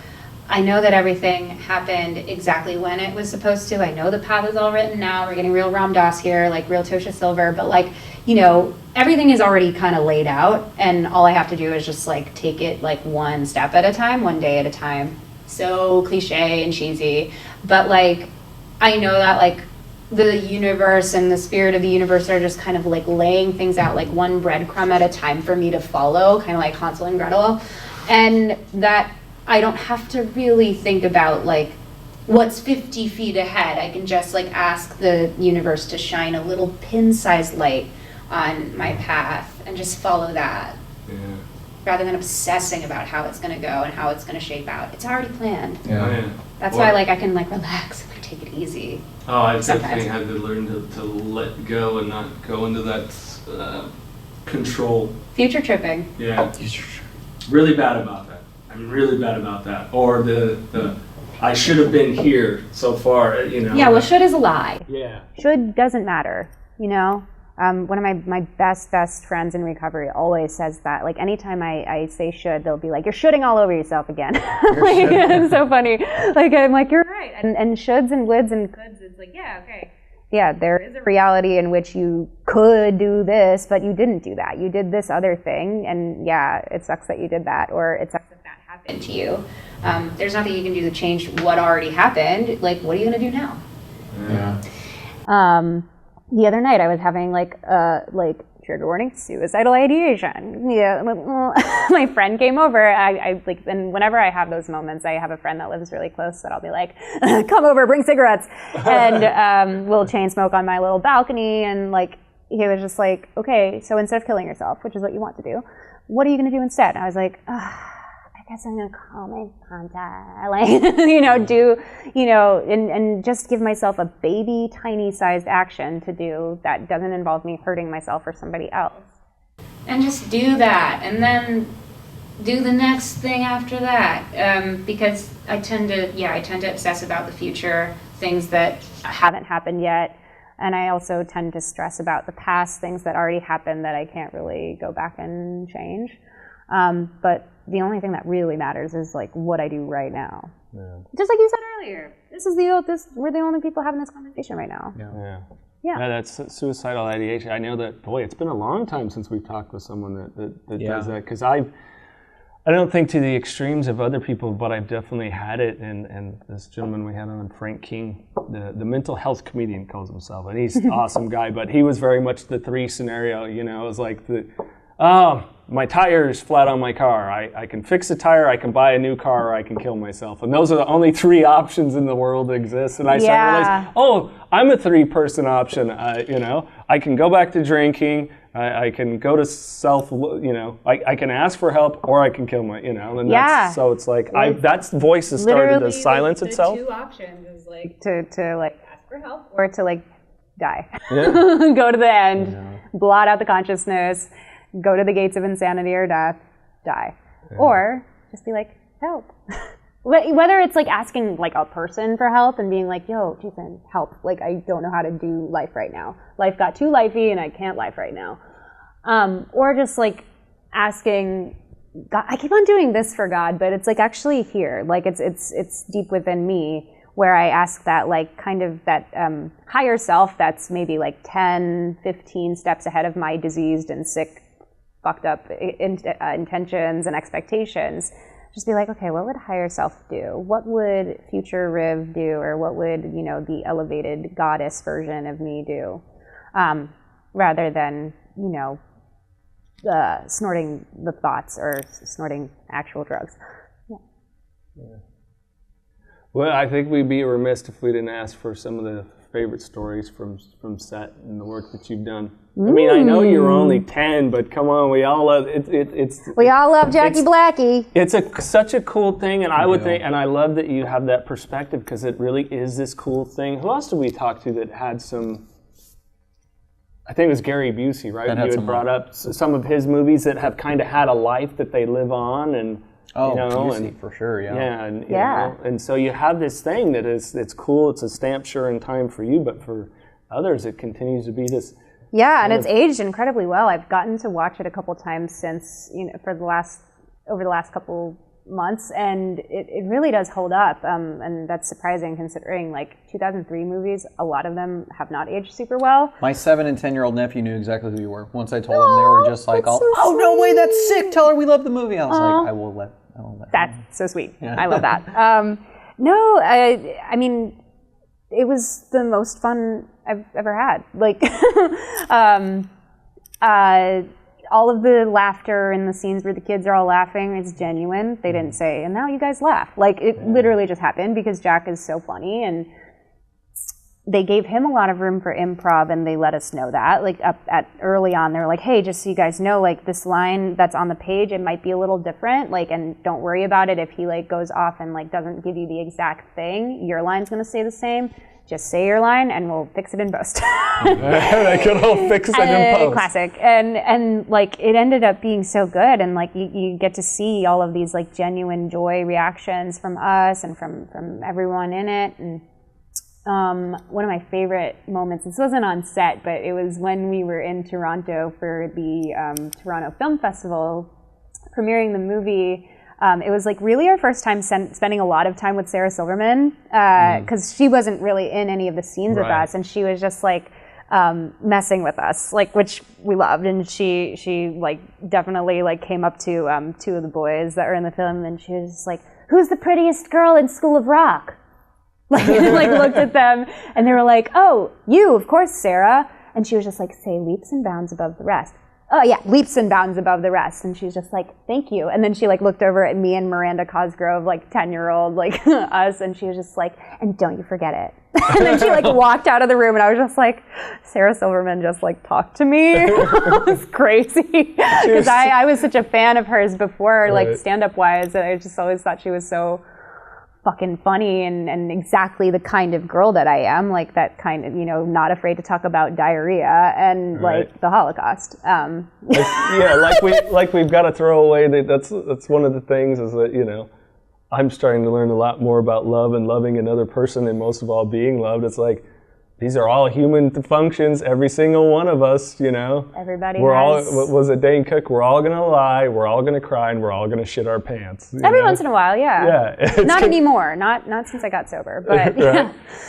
[SPEAKER 4] I know that everything happened exactly when it was supposed to. I know the path is all written now. We're getting real Ram Dass here, like real Tosha Silver, but like, everything is already kind of laid out and all I have to do is just like take it like one step at a time, one day at a time. So cliche and cheesy, but like, I know that like the universe and the spirit of the universe are just kind of like laying things out like one breadcrumb at a time for me to follow, kind of like Hansel and Gretel. And that I don't have to really think about like what's 50 feet ahead. I can just like ask the universe to shine a little pin-sized light on my path and just follow that. Yeah. Rather than obsessing about how it's going to go and how it's going to shape out. It's already planned. Yeah. That's why like I can like relax and like take it easy.
[SPEAKER 6] Oh, I definitely had to learn to let go and not go into that control.
[SPEAKER 4] Future tripping.
[SPEAKER 6] Yeah. Really bad about that. I'm really bad about that. Or the I should have been here so far,
[SPEAKER 4] Yeah, well, should is a lie.
[SPEAKER 6] Yeah.
[SPEAKER 1] Should doesn't matter, One of my best friends in recovery always says that. Like, anytime I say should, they'll be like, you're shoulding all over yourself again. Like, it's so funny. Like, I'm like, you're right. And shoulds and woulds and coulds, it's like, yeah, okay. Yeah, there is a reality in which you could do this, but you didn't do that. You did this other thing, and yeah, it sucks that you did that, or it sucks that happened
[SPEAKER 4] to you. There's nothing you can do to change what already happened. Like, what are you going to do now?
[SPEAKER 6] Yeah.
[SPEAKER 1] The other night I was having like trigger warning, suicidal ideation. Yeah, my friend came over. I like, and whenever I have those moments, I have a friend that lives really close that I'll be like, come over, bring cigarettes, and we'll chain smoke on my little balcony. And like, he was just like, okay, so instead of killing yourself, which is what you want to do, what are you going to do instead? And I was like, I guess I'm going to call my Panta, like, do, and just give myself a baby tiny sized action to do that doesn't involve me hurting myself or somebody else.
[SPEAKER 4] And just do that, and then do the next thing after that, because I tend to obsess about the future, things that
[SPEAKER 1] haven't happened yet, and I also tend to stress about the past, things that already happened that I can't really go back and change. But the only thing that really matters is like what I do right now. Yeah. Just like you said earlier, we're the only people having this conversation right now.
[SPEAKER 2] Yeah, that's suicidal ideation. I know that, boy, it's been a long time since we've talked with someone that does that, because I don't think to the extremes of other people, but I've definitely had it. And this gentleman we had on, Frank King, the mental health comedian calls himself, and he's an awesome guy, but he was very much the 3 scenario, it was like my tire's flat on my car. I can fix the tire, I can buy a new car, or I can kill myself. And those are the only 3 options in the world that exist. And I started realizing, I'm a 3-person option. I can go back to drinking, I can go to I can ask for help, or I can kill and that's, so it's like, that voice has started to silence itself.
[SPEAKER 1] The 2 options is like to like ask for help, or to like die.
[SPEAKER 2] Yeah.
[SPEAKER 1] Go to the end, blot out the consciousness, go to the gates of insanity or death, die. Yeah. Or just be like, help. Whether it's like asking like a person for help and being like, yo, Jason, help. Like, I don't know how to do life right now. Life got too lifey and I can't life right now. Or just like asking God. I keep on doing this for God, but it's like actually here. Like it's deep within me, where I ask that like kind of that higher self that's maybe like 10, 15 steps ahead of my diseased and sick, fucked up intentions and expectations. Just be like, okay, what would higher self do? What would future Riv do? Or what would, the elevated goddess version of me do? Rather than, snorting the thoughts or snorting actual drugs.
[SPEAKER 2] Yeah. Well, I think we'd be remiss if we didn't ask for some of the favorite stories from set and the work that you've done. I mean, I know you're only 10, but come on, we all love
[SPEAKER 1] we all love Jackie Blackie.
[SPEAKER 2] It's such a cool thing, and I would think, and I love that you have that perspective, because it really is this cool thing. Who else did we talk to that had some? I think it was Gary Busey, right? You had brought up some of his movies that have kind of had a life that they live on, and
[SPEAKER 3] Busey, for sure,
[SPEAKER 2] and so you have this thing that it's cool. It's a stamp sure in time for you, but for others, it continues to be this.
[SPEAKER 1] Yeah, and it's aged incredibly well. I've gotten to watch it a couple times since, over the last couple months, and it really does hold up. And that's surprising considering, like, 2003 movies, a lot of them have not aged super well.
[SPEAKER 3] My 7 and 10-year-old nephew knew exactly who you were. Once I told them, they were just like, oh, no way, that's sick. Tell her we love the movie. I was like, I will let
[SPEAKER 1] That's so sweet. Yeah. I love that. No, I mean, it was the most fun I've ever had. Like, all of the laughter in the scenes where the kids are all laughing is genuine. They didn't say, and now you guys laugh. Like, it literally just happened because Jack is so funny, and they gave him a lot of room for improv, and they let us know that. Like, early on, they were like, hey, just so you guys know, like, this line that's on the page, it might be a little different, like, and don't worry about it if he, like, goes off and, like, doesn't give you the exact thing. Your line's gonna stay the same. Just say your line, and we'll fix it in post.
[SPEAKER 2] They could all fix it in post.
[SPEAKER 1] Classic. And like, it ended up being so good, and like, you get to see all of these like genuine joy reactions from us and from everyone in it. And one of my favorite moments, this wasn't on set, but it was when we were in Toronto for the Toronto Film Festival, premiering the movie. It was like really our first time spending a lot of time with Sarah Silverman, because she wasn't really in any of the scenes with us, and she was just like messing with us, like, which we loved. And she like definitely like came up to 2 of the boys that were in the film, and she was just like, "Who's the prettiest girl in School of Rock?" Like, like looked at them, and they were like, "Oh, you, of course, Sarah." And she was just like, "Say leaps and bounds above the rest." oh yeah, leaps and bounds above the rest. And she's just like, thank you. And then she like looked over at me and Miranda Cosgrove, like 10-year-old, like us, and she was just like, and don't you forget it. And then she like walked out of the room, and I was just like, Sarah Silverman just like talked to me. It was crazy. Because I was such a fan of hers before, like stand-up wise, and I just always thought she was so fucking funny and exactly the kind of girl that I am, like that kind of, you know, not afraid to talk about diarrhea and like the Holocaust.
[SPEAKER 2] Like we've got to throw away that's one of the things is that, you know, I'm starting to learn a lot more about love and loving another person, and most of all being loved. It's like, these are all human functions, every single one of us, you know.
[SPEAKER 1] Everybody
[SPEAKER 2] we're
[SPEAKER 1] has...
[SPEAKER 2] all, what was it, Dane Cook? We're all going to lie, we're all going to cry, and we're all going to shit our pants.
[SPEAKER 1] Every once in a while, yeah.
[SPEAKER 2] Yeah.
[SPEAKER 1] Not anymore, not since I got sober, but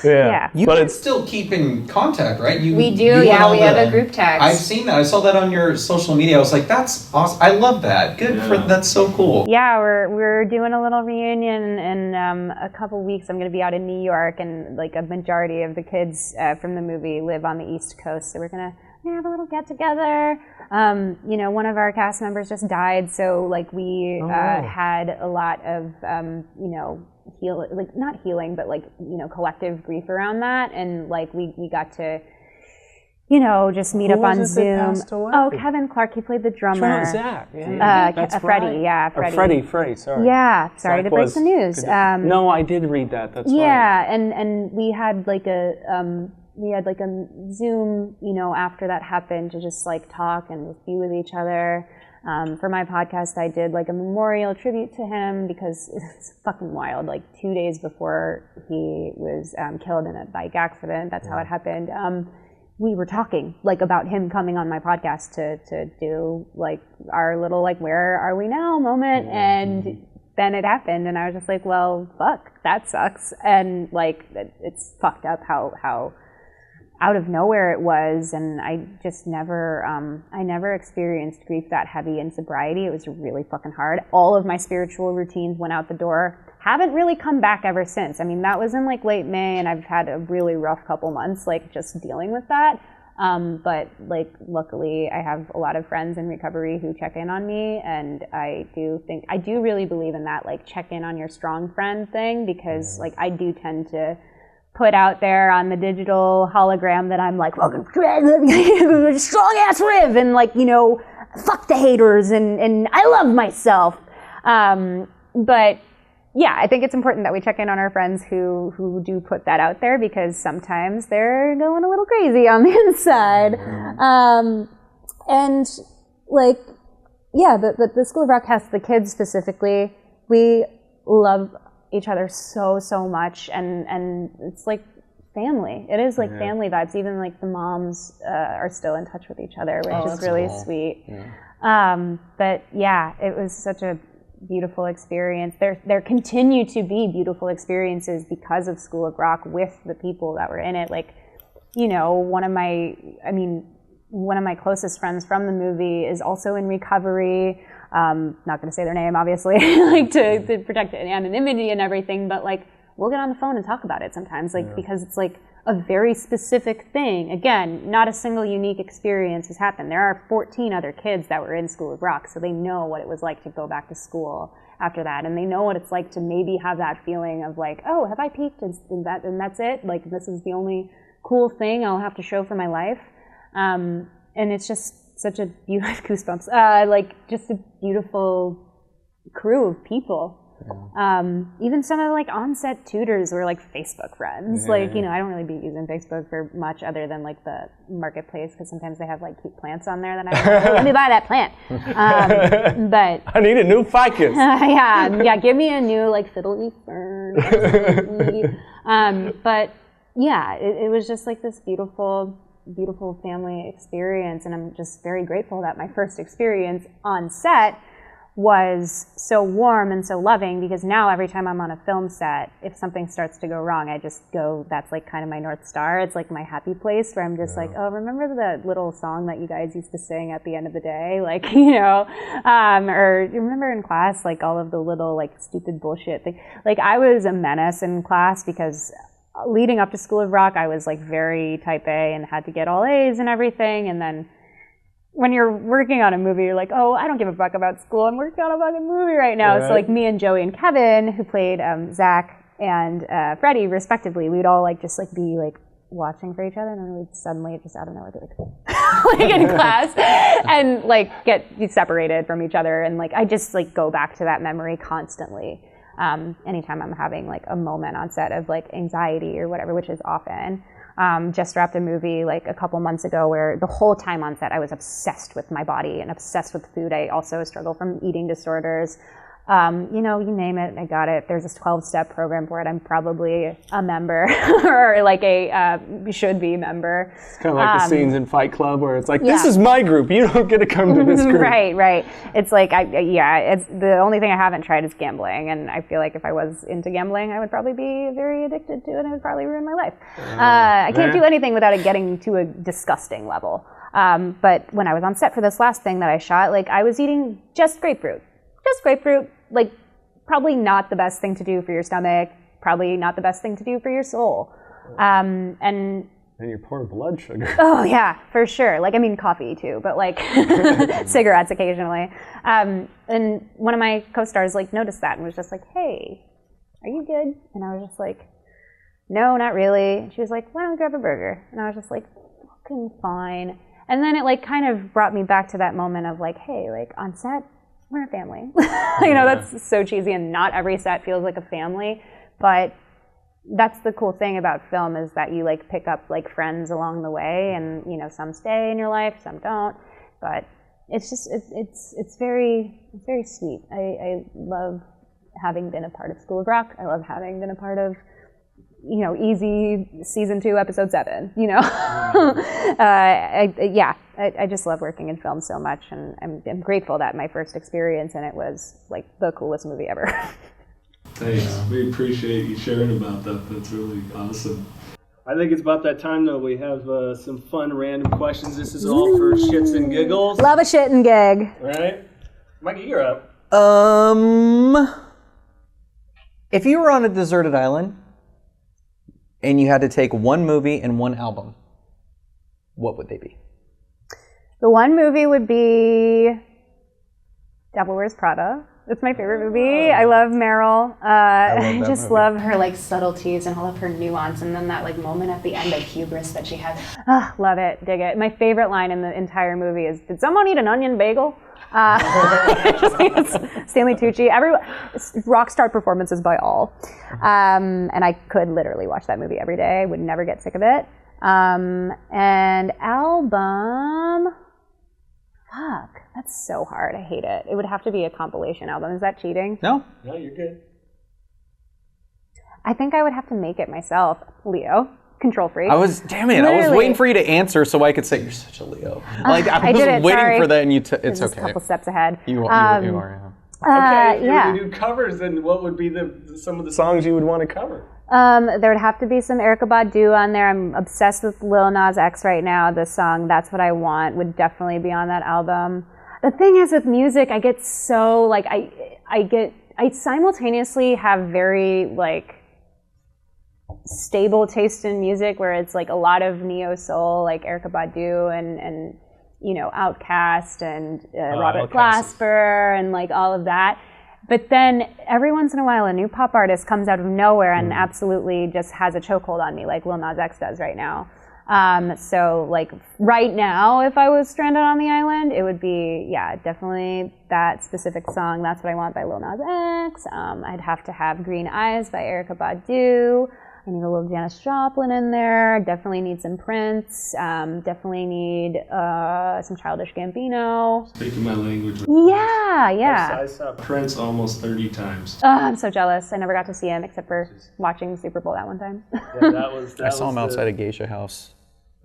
[SPEAKER 2] yeah.
[SPEAKER 3] You
[SPEAKER 2] but
[SPEAKER 3] can
[SPEAKER 2] it's
[SPEAKER 3] still keep in contact, right?
[SPEAKER 4] We do, yeah, we have a group text.
[SPEAKER 3] I've seen that, I saw that on your social media. I was like, that's awesome. I love that. That's so cool.
[SPEAKER 1] Yeah, we're doing a little reunion in a couple weeks. I'm going to be out in New York, and like a majority of the kids from the movie live on the East Coast, so we're gonna have a little get together. You know, one of our cast members just died, so like we had a lot of you know, not healing, but like, you know, collective grief around that, and like we got to, you know, just meet up on Zoom. Oh, Kevin Clark, he played the drummer.
[SPEAKER 2] Zach,
[SPEAKER 1] Freddie,
[SPEAKER 2] Freddie, sorry.
[SPEAKER 1] Yeah, sorry Zach to break the news.
[SPEAKER 2] No, I did read that. That's
[SPEAKER 1] yeah, and we had like a Zoom, you know, after that happened, to just like talk and be with each other. For my podcast, I did like a memorial tribute to him, because it's fucking wild. Like 2 days before he was killed in a bike accident, that's how it happened. We were talking like about him coming on my podcast to do like our little like where are we now moment, and then it happened, and I was just like, well, fuck, that sucks. And like it's fucked up how out of nowhere it was, and I just never I never experienced grief that heavy in sobriety. It was really fucking hard. All of my spiritual routines went out the door. Haven't really come back ever since. I mean, that was in like late May, and I've had a really rough couple months like just dealing with that. But like luckily I have a lot of friends in recovery who check in on me, and I do really believe in that like check in on your strong friend thing, because like I do tend to put out there on the digital hologram that I'm like fucking strong ass Riv, and like, you know, fuck the haters, and I love myself. But yeah, I think it's important that we check in on our friends who do put that out there, because sometimes they're going a little crazy on the inside. And like, yeah, but the School of Rock has the kids specifically. We love each other so much, and it's like family. It is like family vibes. Even like the moms are still in touch with each other, which is really sweet. Yeah. But yeah, it was such a beautiful experience. There continue to be beautiful experiences because of School of Rock with the people that were in it. Like, you know, one of my closest friends from the movie is also in recovery. Not going to say their name, obviously, like to protect anonymity and everything, but like we'll get on the phone and talk about it sometimes, like because it's like a very specific thing. Again, not a single unique experience has happened. There are 14 other kids that were in School of Rock, so they know what it was like to go back to school after that, and they know what it's like to maybe have that feeling of like, oh, have I peaked, and that's it? Like, this is the only cool thing I'll have to show for my life. And it's just such a beautiful goosebumps. Like just a beautiful crew of people. Even some of the like on-set tutors were like Facebook friends. Like, you know, I don't really be using Facebook for much other than like the marketplace, because sometimes they have like cute plants on there that I'm like, let me buy that plant. But
[SPEAKER 2] I need a new ficus.
[SPEAKER 1] yeah, give me a new like fiddle-leaf fern. But yeah, it was just like this beautiful family experience, and I'm just very grateful that my first experience on set was so warm and so loving, because now every time I'm on a film set, if something starts to go wrong, I just go, that's like kind of my North Star. It's like my happy place where I'm just like, oh, remember that little song that you guys used to sing at the end of the day? Like, you know, or remember in class, like all of the little like stupid bullshit thing. Like I was a menace in class, because leading up to School of Rock, I was like very type A and had to get all A's and everything. And then when you're working on a movie, you're like, oh, I don't give a fuck about school. I'm working on a fucking movie right now.
[SPEAKER 2] Right.
[SPEAKER 1] So like me and Joey and Kevin, who played Zach and Freddie respectively, we'd all like just like be like watching for each other, and then we'd suddenly just out of nowhere be like, like in class, and like get separated from each other. And like I just like go back to that memory constantly. Anytime I'm having like a moment on set of like anxiety or whatever, which is often. Just wrapped a movie like a couple months ago where the whole time on set I was obsessed with my body and obsessed with food. I also struggle from eating disorders. You know, you name it, I got it. There's this 12-step program for it. I'm probably a member or like a should-be member.
[SPEAKER 2] It's kind of like the scenes in Fight Club where it's like, this is my group. You don't get to come to this group.
[SPEAKER 1] Right. It's like, it's the only thing I haven't tried is gambling. And I feel like if I was into gambling, I would probably be very addicted to it and it would probably ruin my life. I can't do anything without it getting to a disgusting level. But when I was on set for this last thing that I shot, like I was eating just grapefruit, like probably not the best thing to do for your stomach, probably not the best thing to do for your soul. And
[SPEAKER 2] your poor blood sugar.
[SPEAKER 1] Oh yeah, for sure. Like, I mean, coffee too, but like cigarettes occasionally. And one of my co-stars like noticed that and was just like, hey, are you good? And I was just like, no, not really. And she was like, why don't we grab a burger? And I was just like, fucking fine. And then it like kind of brought me back to that moment of like, hey, like on set, we're a family. You know, that's so cheesy, and not every set feels like a family, but that's the cool thing about film is that you like pick up like friends along the way, and you know, some stay in your life, some don't, but it's just it's very sweet. I love having been a part of School of Rock. I love having been a part of, you know, Easy season 2, episode 7. You know, I just love working in film so much, and I'm grateful that my first experience in it was like the coolest movie ever.
[SPEAKER 6] Thanks. We appreciate you sharing about that. That's really awesome. I think it's about that time though. We have some fun random questions. This is all for shits and giggles.
[SPEAKER 1] Love a shit and gig.
[SPEAKER 6] Right? Mikey, you're up.
[SPEAKER 3] If you were on a deserted island and you had to take one movie and one album, what would they be?
[SPEAKER 1] The one movie would be Devil Wears Prada. It's my favorite movie. I love Meryl. I just love her like subtleties and all of her nuance, and then that like moment at the end of hubris that she has. Love it, dig it. My favorite line in the entire movie is, "Did someone eat an onion bagel?" It's Stanley Tucci. Rock star performances by all, and I could literally watch that movie every day. I would never get sick of it. And album. Fuck, that's so hard. I hate it. It would have to be a compilation album. Is that cheating?
[SPEAKER 3] No,
[SPEAKER 6] you're good.
[SPEAKER 1] I think I would have to make it myself. Leo, control freak.
[SPEAKER 3] I was waiting for you to answer so I could say you're such a Leo. Like I was waiting
[SPEAKER 1] sorry.
[SPEAKER 3] for that, and it's okay.
[SPEAKER 1] A couple steps ahead.
[SPEAKER 3] You are.
[SPEAKER 2] Okay, if you were to do covers, then what would be some of the songs you would want to cover?
[SPEAKER 1] There would have to be some Erykah Badu on there. I'm obsessed with Lil Nas X right now. The song "That's What I Want" would definitely be on that album. The thing is with music, I get so like I simultaneously have very like stable taste in music where it's like a lot of neo soul, like Erykah Badu and you know, Outkast and Robert Glasper and like all of that. But then every once in a while, a new pop artist comes out of nowhere and absolutely just has a chokehold on me, like Lil Nas X does right now. So like right now, if I was stranded on the island, it would be, definitely that specific song, "That's What I Want" by Lil Nas X. I'd have to have "Green Eyes" by Erykah Badu. I need a little Janis Joplin in there. Definitely need some Prince. Definitely need some Childish Gambino.
[SPEAKER 6] Speaking my language.
[SPEAKER 1] Yeah.
[SPEAKER 6] I saw Prince almost 30 times.
[SPEAKER 1] I'm so jealous. I never got to see him except for watching the Super Bowl that one time.
[SPEAKER 3] I saw him outside a geisha house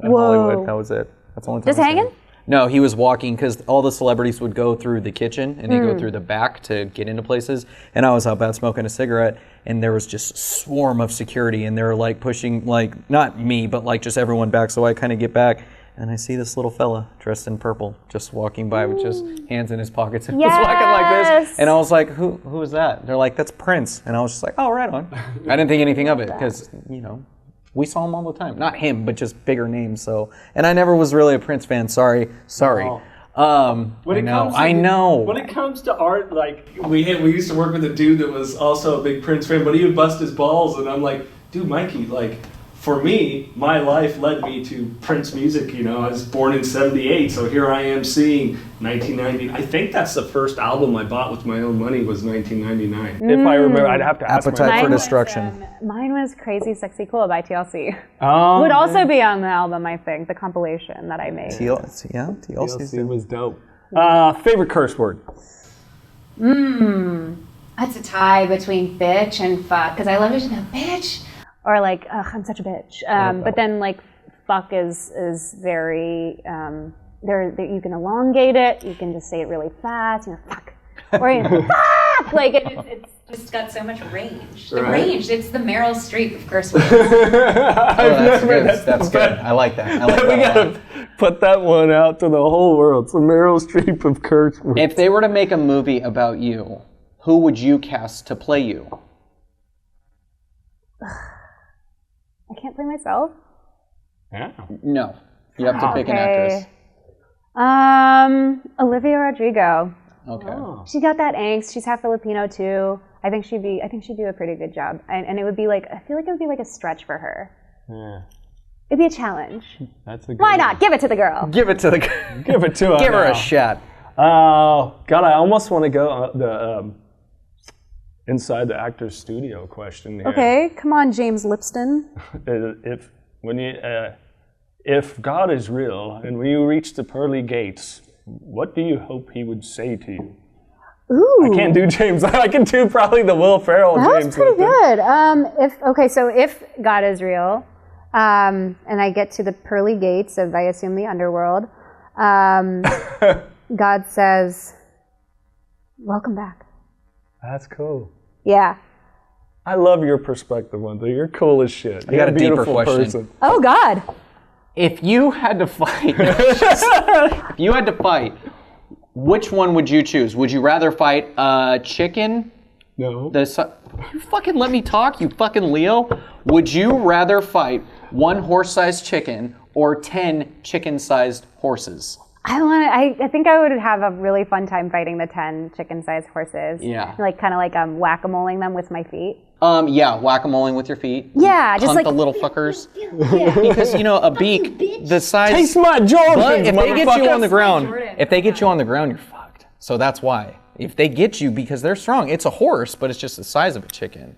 [SPEAKER 3] in Hollywood. That was it. That's the only time.
[SPEAKER 1] Just hanging?
[SPEAKER 3] No, he was walking because all the celebrities would go through the kitchen and he'd go through the back to get into places. And I was out back smoking a cigarette, and there was just a swarm of security, and they were like pushing, like not me, but like just everyone back. So I kind of get back, and I see this little fella dressed in purple just walking by with just hands in his pockets and was walking like this. And I was like, who is that? They're like, "That's Prince." And I was just like, "Oh, right on." I didn't think anything of it because, you know, we saw him all the time. Not him, but just bigger names. So, and I never was really a Prince fan. Sorry.
[SPEAKER 6] No.
[SPEAKER 3] I know.
[SPEAKER 6] When it comes to art, like we used to work with a dude that was also a big Prince fan, but he would bust his balls, and I'm like, dude, Mikey, like for me, my life led me to Prince music. You know, I was born in '78, so here I am seeing 1990. I think that's the first album I bought with my own money was 1999.
[SPEAKER 2] If I remember, I'd have to ask
[SPEAKER 3] Appetite for
[SPEAKER 1] was,
[SPEAKER 3] Destruction.
[SPEAKER 1] Mine was Crazy Sexy Cool by TLC.
[SPEAKER 2] Oh,
[SPEAKER 1] Would also be on the album, I think, the compilation that I made.
[SPEAKER 2] TLC was dope. Favorite curse word?
[SPEAKER 4] That's a tie between bitch and fuck, because I love it to know bitch.
[SPEAKER 1] Or like, ugh, I'm such a bitch. But then like, fuck is very, you can elongate it, you can just say it really fast, fuck. Or fuck! Like, it's
[SPEAKER 4] It's got so much range.
[SPEAKER 6] Right.
[SPEAKER 4] Range, it's the Meryl Streep of curse words.
[SPEAKER 3] That's good. That's good. I like that. I like
[SPEAKER 2] We
[SPEAKER 3] that a lot.
[SPEAKER 2] gotta put that one out to the whole world. It's the Meryl Streep of curse words.
[SPEAKER 3] If they were to make a movie about you, who would you cast to play you?
[SPEAKER 1] I can't play myself.
[SPEAKER 2] Yeah.
[SPEAKER 3] No. You have to pick an actress.
[SPEAKER 1] Olivia Rodrigo.
[SPEAKER 3] Okay.
[SPEAKER 2] Oh.
[SPEAKER 1] She got that angst. She's half Filipino too. I think she'd do a pretty good job. And it would be like, I feel like it would be like a stretch for her.
[SPEAKER 2] Yeah.
[SPEAKER 1] It'd be a challenge.
[SPEAKER 2] That's a good
[SPEAKER 1] Why
[SPEAKER 2] one.
[SPEAKER 1] not? Give it to the girl.
[SPEAKER 3] Give it to the.
[SPEAKER 2] Give it to her.
[SPEAKER 3] Give her
[SPEAKER 2] now.
[SPEAKER 3] a shot.
[SPEAKER 2] God, I almost want to go the inside the actor's studio question here.
[SPEAKER 1] Okay, come on, James Lipston.
[SPEAKER 2] If God is real and when you reach the pearly gates, what do you hope He would say to you?
[SPEAKER 1] Ooh.
[SPEAKER 2] I can't do James. I can do probably the Will Ferrell
[SPEAKER 1] That
[SPEAKER 2] James.
[SPEAKER 1] was pretty
[SPEAKER 2] Lipton.
[SPEAKER 1] good. If God is real, and I get to the pearly gates of, I assume, the underworld, God says, "Welcome back."
[SPEAKER 2] That's cool.
[SPEAKER 1] Yeah.
[SPEAKER 2] I love your perspective, Wendell. You're cool as shit.
[SPEAKER 3] I got a deeper
[SPEAKER 2] beautiful
[SPEAKER 3] question.
[SPEAKER 2] person.
[SPEAKER 1] Oh God.
[SPEAKER 3] If you had to fight, which one would you choose? Would you rather fight a chicken?
[SPEAKER 2] No.
[SPEAKER 3] You fucking let me talk, you fucking Leo. Would you rather fight one horse-sized chicken or 10 chicken-sized horses?
[SPEAKER 1] I think I would have a really fun time fighting the 10 chicken-sized horses.
[SPEAKER 3] Yeah.
[SPEAKER 1] Kind of whack-a-moling them with my feet.
[SPEAKER 3] Yeah, whack-a-moling with your feet.
[SPEAKER 1] Yeah, just
[SPEAKER 3] Punt
[SPEAKER 1] like
[SPEAKER 3] the little fuckers.
[SPEAKER 1] Yeah.
[SPEAKER 3] Because a beak, the size.
[SPEAKER 2] Taste my Jordans,
[SPEAKER 3] But if they get you on the ground,
[SPEAKER 4] Jordan.
[SPEAKER 3] you're fucked. So that's why. If they get you because they're strong, it's a horse, but it's just the size of a chicken.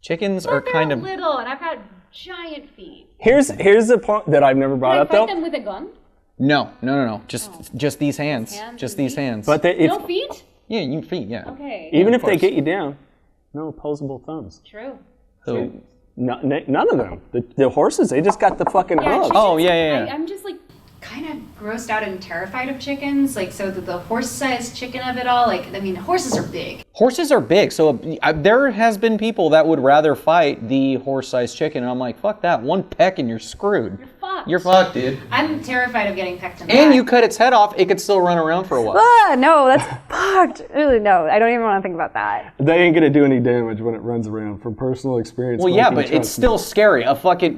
[SPEAKER 3] Chickens are kind of
[SPEAKER 4] little, and I've got giant feet.
[SPEAKER 2] Here's the point that I've never brought
[SPEAKER 4] Can I
[SPEAKER 2] up
[SPEAKER 4] fight
[SPEAKER 2] though.
[SPEAKER 4] them with a gun?
[SPEAKER 3] No. Just these hands. Just these hands.
[SPEAKER 2] But
[SPEAKER 4] No feet?
[SPEAKER 3] yeah, you feet, yeah.
[SPEAKER 4] Okay.
[SPEAKER 2] even if
[SPEAKER 3] course.
[SPEAKER 2] they get you down, no opposable thumbs.
[SPEAKER 4] True.
[SPEAKER 3] So,
[SPEAKER 2] None of them. The horses, they just got the fucking hooves.
[SPEAKER 3] oh yeah.
[SPEAKER 4] I'm just kind of grossed out and terrified of chickens. So the horse-sized chicken of it all. Horses are big.
[SPEAKER 3] Horses are big, so there has been people that would rather fight the horse-sized chicken, and I'm like, fuck that. One peck and you're screwed.
[SPEAKER 4] You're fucked.
[SPEAKER 3] You're fucked, dude.
[SPEAKER 4] I'm terrified of getting pecked in the
[SPEAKER 3] And
[SPEAKER 4] back.
[SPEAKER 3] you cut its head off, it could still run around for a while.
[SPEAKER 1] No, that's fucked. Really, no, I don't even want to think about that.
[SPEAKER 2] They ain't gonna do any damage when it runs around. From personal experience.
[SPEAKER 3] Well, yeah,
[SPEAKER 2] Mikey,
[SPEAKER 3] but it's
[SPEAKER 2] trust me.
[SPEAKER 3] still scary.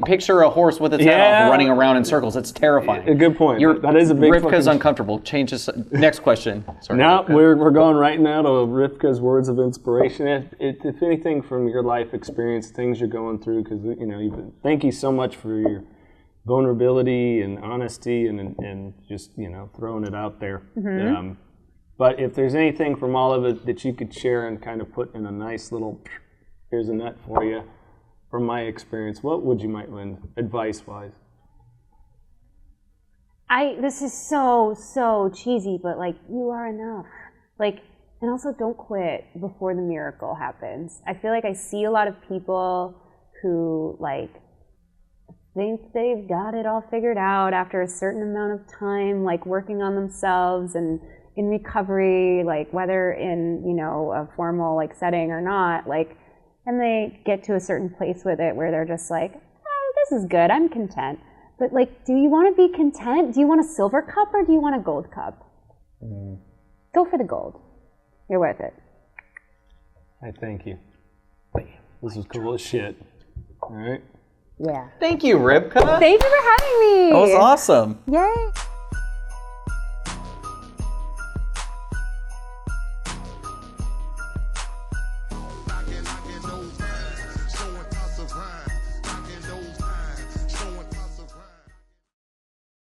[SPEAKER 3] Picture a horse with its head
[SPEAKER 2] Yeah.
[SPEAKER 3] off running around in circles. It's terrifying.
[SPEAKER 2] A good point. That is a big
[SPEAKER 3] Rivkah's
[SPEAKER 2] fucking-
[SPEAKER 3] uncomfortable. Change this. Next question. Sorry,
[SPEAKER 2] Now
[SPEAKER 3] Rivkah.
[SPEAKER 2] we're going right now to Rivkah's words of inspiration. If anything from your life experience, things you're going through, because thank you so much for your vulnerability and honesty and just throwing it out there. But if there's anything from all of it that you could share and kind of put in a nice little, here's a nut for you, from my experience, what would you might lend advice-wise?
[SPEAKER 1] This is so cheesy, but you are enough. And also don't quit before the miracle happens. I feel like I see a lot of people who think they've got it all figured out after a certain amount of time, working on themselves and in recovery, whether in, a formal setting or not, and they get to a certain place with it where they're just this is good, I'm content. But do you want to be content? Do you want a silver cup or do you want a gold cup? Go for the gold. You're worth it.
[SPEAKER 2] I thank you. This was cool as shit. All right.
[SPEAKER 1] Yeah.
[SPEAKER 3] Thank you, Rivkah.
[SPEAKER 1] Thank you for having me.
[SPEAKER 3] That was awesome.
[SPEAKER 1] Yay.